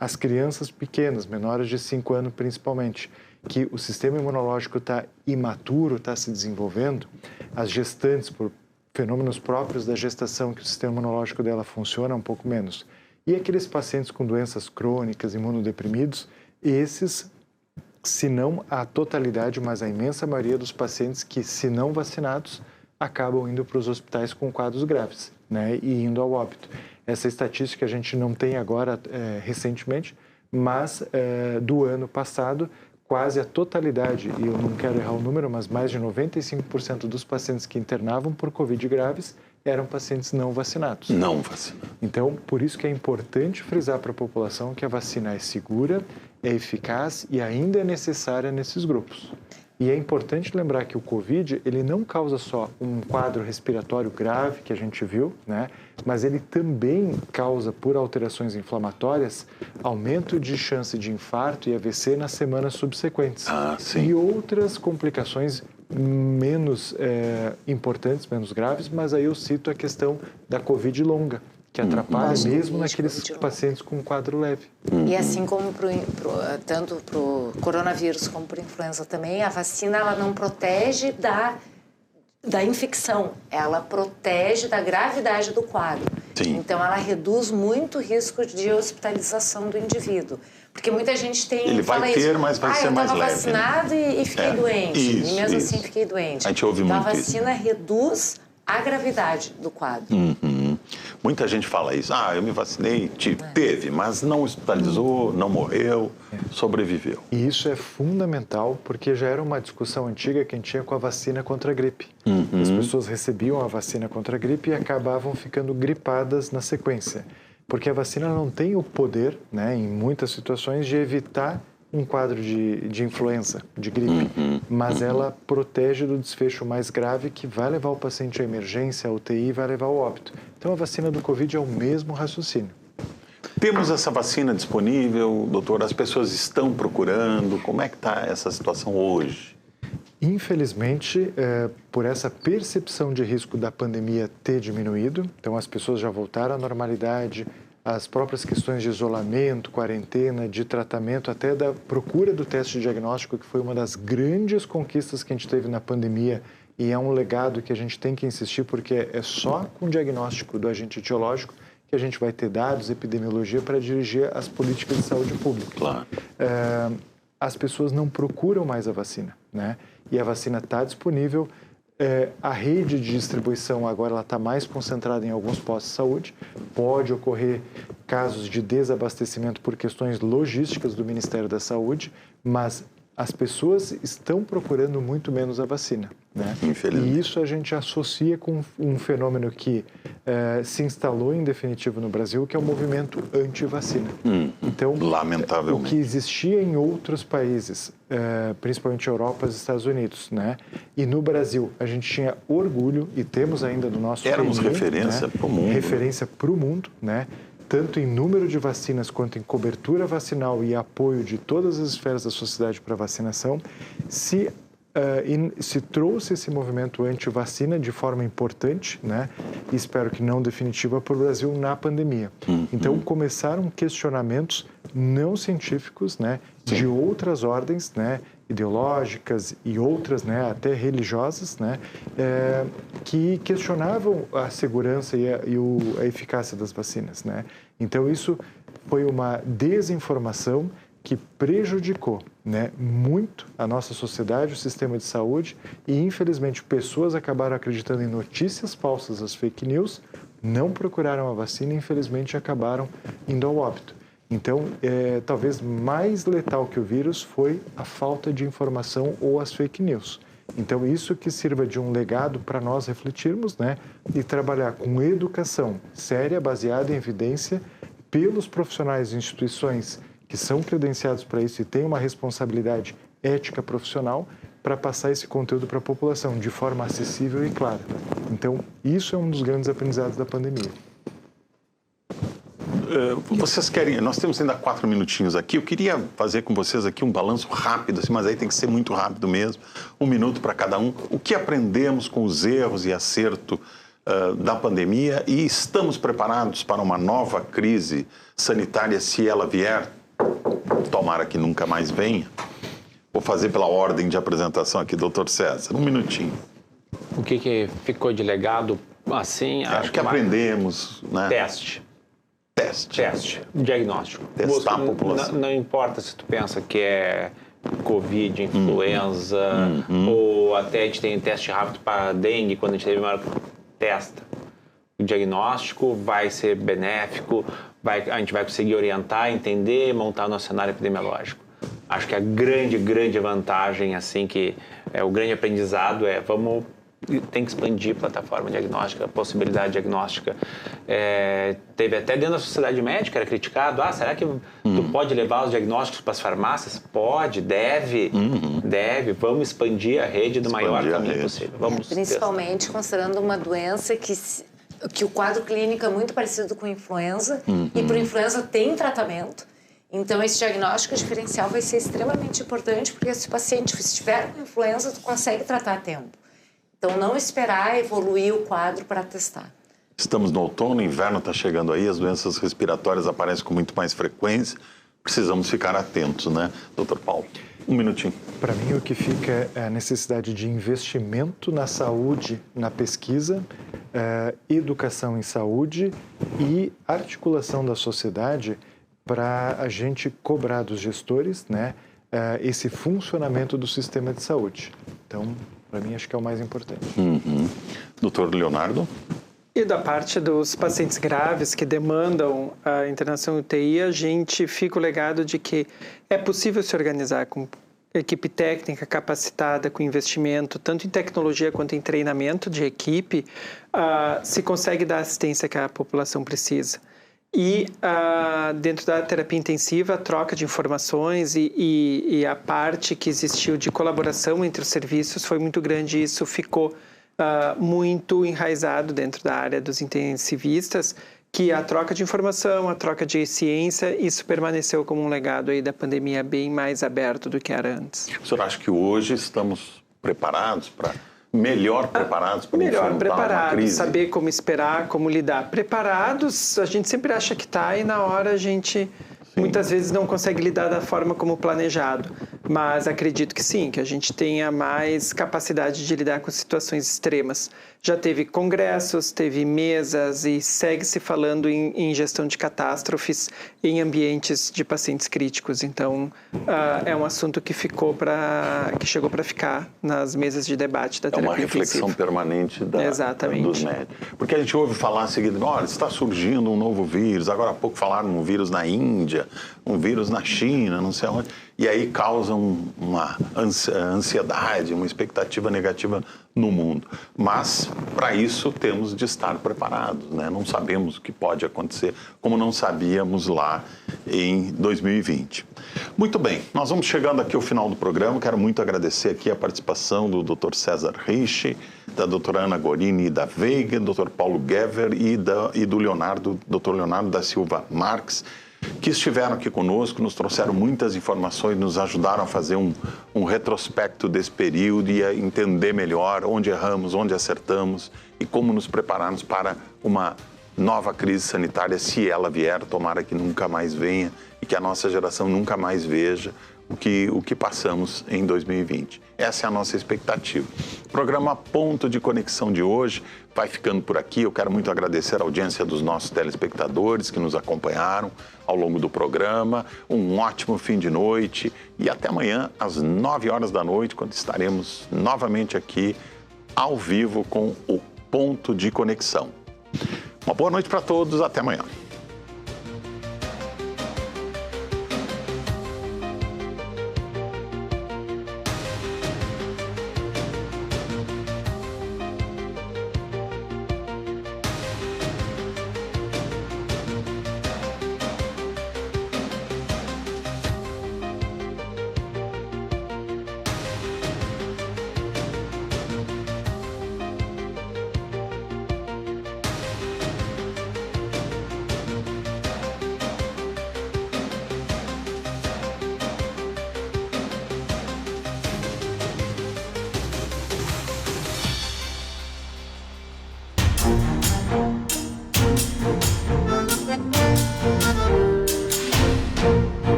[SPEAKER 6] as crianças pequenas, menores de 5 anos principalmente, que o sistema imunológico está imaturo, está se desenvolvendo, as gestantes, por fenômenos próprios da gestação, que o sistema imunológico dela funciona um pouco menos, e aqueles pacientes com doenças crônicas, imunodeprimidos, esses, se não a totalidade, mas a imensa maioria dos pacientes que, se não vacinados, acabam indo para os hospitais com quadros graves, né, e indo ao óbito. Essa estatística a gente não tem agora recentemente, mas do ano passado, quase a totalidade, e eu não quero errar o número, mas mais de 95% dos pacientes que internavam por Covid graves eram pacientes não vacinados.
[SPEAKER 1] Não vacinados.
[SPEAKER 6] Então, por isso que é importante frisar para a população que a vacina é segura, é eficaz e ainda é necessária nesses grupos. E é importante lembrar que o Covid, ele não causa só um quadro respiratório grave, que a gente viu, né? Mas ele também causa, por alterações inflamatórias, aumento de chance de infarto e AVC nas semanas subsequentes.
[SPEAKER 1] Sim.
[SPEAKER 6] E outras complicações menos importantes, menos graves, mas aí eu cito a questão da Covid longa, que atrapalha mesmo naqueles pacientes com quadro leve.
[SPEAKER 4] E assim como tanto para o coronavírus como para a influenza também, a vacina ela não protege da infecção, ela protege da gravidade do quadro.
[SPEAKER 1] Sim.
[SPEAKER 4] Então, ela reduz muito o risco de hospitalização do indivíduo. Porque muita gente tem...
[SPEAKER 1] Ele vai ter, mas vai ser mais leve.
[SPEAKER 4] Eu estava vacinado e fiquei doente.
[SPEAKER 1] Isso,
[SPEAKER 4] e mesmo
[SPEAKER 1] isso.
[SPEAKER 4] assim fiquei doente.
[SPEAKER 1] A gente ouve
[SPEAKER 4] então,
[SPEAKER 1] muito
[SPEAKER 4] a vacina reduz a gravidade do quadro.
[SPEAKER 1] Muita gente fala isso. Eu me vacinei, teve, mas não hospitalizou, não morreu, sobreviveu.
[SPEAKER 6] E isso é fundamental porque já era uma discussão antiga que a gente tinha com a vacina contra a gripe. As pessoas recebiam a vacina contra a gripe e acabavam ficando gripadas na sequência. Porque a vacina não tem o poder, né, em muitas situações, de evitar um quadro de influenza, de gripe, mas ela protege do desfecho mais grave que vai levar o paciente à emergência, à UTI, vai levar ao óbito. Então a vacina do Covid é o mesmo raciocínio.
[SPEAKER 1] Temos essa vacina disponível, doutor? As pessoas estão procurando? Como é que está essa situação hoje?
[SPEAKER 6] Infelizmente, por essa percepção de risco da pandemia ter diminuído, então as pessoas já voltaram à normalidade, as próprias questões de isolamento, quarentena, de tratamento, até da procura do teste diagnóstico, que foi uma das grandes conquistas que a gente teve na pandemia e é um legado que a gente tem que insistir, porque é só com o diagnóstico do agente etiológico que a gente vai ter dados, epidemiologia, para dirigir as políticas de saúde pública.
[SPEAKER 1] Claro.
[SPEAKER 6] As pessoas não procuram mais a vacina, né? E a vacina está disponível. A rede de distribuição agora está mais concentrada em alguns postos de saúde. Pode ocorrer casos de desabastecimento por questões logísticas do Ministério da Saúde, mas as pessoas estão procurando muito menos a vacina, né?
[SPEAKER 1] Infelizmente.
[SPEAKER 6] E isso a gente associa com um fenômeno que se instalou em definitivo no Brasil, que é o movimento anti-vacina. Então,
[SPEAKER 1] lamentavelmente.
[SPEAKER 6] o que existia em outros países, principalmente Europa e Estados Unidos, né? E no Brasil, a gente tinha orgulho, e temos ainda no nosso
[SPEAKER 1] Éramos
[SPEAKER 6] PNI,
[SPEAKER 1] referência para o mundo.
[SPEAKER 6] Referência para o mundo, né? Tanto em número de vacinas quanto em cobertura vacinal e apoio de todas as esferas da sociedade para vacinação, se trouxe esse movimento anti-vacina de forma importante, né? E espero que não definitiva, para o Brasil na pandemia. Então, começaram questionamentos não científicos, né? De outras ordens, né? Ideológicas e outras, né? Até religiosas, né? Que questionavam a segurança e a eficácia das vacinas, né? Então, isso foi uma desinformação que prejudicou, né, muito a nossa sociedade, o sistema de saúde, e infelizmente pessoas acabaram acreditando em notícias falsas, as fake news, não procuraram a vacina e infelizmente acabaram indo ao óbito. Então, talvez mais letal que o vírus foi a falta de informação ou as fake news. Então, isso que sirva de um legado para nós refletirmos, né, e trabalhar com educação séria, baseada em evidência, pelos profissionais de instituições que são credenciados para isso e têm uma responsabilidade ética profissional para passar esse conteúdo para a população de forma acessível e clara. Então, isso é um dos grandes aprendizados da pandemia.
[SPEAKER 1] Vocês querem... Nós temos ainda 4 minutinhos aqui. Eu queria fazer com vocês aqui um balanço rápido, assim, mas aí tem que ser muito rápido mesmo. 1 minuto para cada um. O que aprendemos com os erros e acerto da pandemia e estamos preparados para uma nova crise sanitária se ela vier? Tomara que nunca mais venha. Vou fazer pela ordem de apresentação aqui, doutor César. 1 minutinho.
[SPEAKER 3] O que ficou de legado, assim...
[SPEAKER 1] Acho que aprendemos, né?
[SPEAKER 3] Teste. Diagnóstico.
[SPEAKER 1] Testar a população.
[SPEAKER 3] Não importa se tu pensa que é Covid, influenza, ou até a gente tem teste rápido para dengue, quando a gente teve uma... Testa. O diagnóstico vai ser benéfico, a gente vai conseguir orientar, entender, montar o nosso cenário epidemiológico. Acho que a grande vantagem, assim, que é o grande aprendizado tem que expandir a plataforma diagnóstica, a possibilidade diagnóstica. Teve até dentro da sociedade médica, era criticado, será que tu pode levar os diagnósticos para as farmácias? Pode, deve, vamos expandir a rede do maior caminho possível. Vamos
[SPEAKER 4] principalmente considerando uma doença que o quadro clínico é muito parecido com influenza, e para influenza tem tratamento. Então, esse diagnóstico diferencial vai ser extremamente importante, porque se o paciente estiver com influenza, tu consegue tratar a tempo. Então, não esperar evoluir o quadro para testar.
[SPEAKER 1] Estamos no outono, o inverno está chegando aí, as doenças respiratórias aparecem com muito mais frequência. Precisamos ficar atentos, né, doutor Paulo? 1 minutinho.
[SPEAKER 6] Para mim, o que fica é a necessidade de investimento na saúde, na pesquisa, educação em saúde e articulação da sociedade para a gente cobrar dos gestores, né, esse funcionamento do sistema de saúde. Então, para mim, acho que é o mais importante.
[SPEAKER 1] Doutor Leonardo?
[SPEAKER 5] E da parte dos pacientes graves que demandam a internação em UTI, a gente fica o legado de que é possível se organizar com equipe técnica capacitada, com investimento, tanto em tecnologia quanto em treinamento de equipe, se consegue dar a assistência que a população precisa. E dentro da terapia intensiva, a troca de informações e a parte que existiu de colaboração entre os serviços foi muito grande, e isso ficou muito enraizado dentro da área dos intensivistas, que a troca de informação, a troca de ciência, isso permaneceu como um legado aí da pandemia bem mais aberto do que era antes.
[SPEAKER 1] O senhor acha que hoje estamos preparados melhor preparados para enfrentar uma crise?
[SPEAKER 5] Saber como esperar, como lidar. Preparados, a gente sempre acha que está, e na hora a gente muitas vezes não consegue lidar da forma como planejado. Mas acredito que sim, que a gente tenha mais capacidade de lidar com situações extremas. Já teve congressos, teve mesas e segue-se falando em gestão de catástrofes em ambientes de pacientes críticos. Então, é um assunto que chegou para ficar nas mesas de debate da terapia intensiva.
[SPEAKER 1] É uma reflexão permanente
[SPEAKER 5] Exatamente.
[SPEAKER 1] Dos médicos. Porque a gente ouve falar em seguida, olha, está surgindo um novo vírus, agora há pouco falaram um vírus na Índia, um vírus na China, não sei onde, e aí causam uma ansiedade, uma expectativa negativa no mundo. Mas, para isso, temos de estar preparados, né? Não sabemos o que pode acontecer, como não sabíamos lá em 2020. Muito bem, nós vamos chegando aqui ao final do programa. Quero muito agradecer aqui a participação do Dr. César Rich, da doutora Ana Gorini da Veiga, do Dr. Paulo Gever e do Dr. Leonardo da Silva Marques, que estiveram aqui conosco, nos trouxeram muitas informações, nos ajudaram a fazer um retrospecto desse período e a entender melhor onde erramos, onde acertamos e como nos prepararmos para uma nova crise sanitária, se ela vier, tomara que nunca mais venha e que a nossa geração nunca mais veja o que passamos em 2020. Essa é a nossa expectativa. O programa Ponto de Conexão de hoje vai ficando por aqui. Eu quero muito agradecer a audiência dos nossos telespectadores que nos acompanharam ao longo do programa. Um ótimo fim de noite e até amanhã às 9 horas da noite, quando estaremos novamente aqui ao vivo com o Ponto de Conexão. Uma boa noite para todos, até amanhã.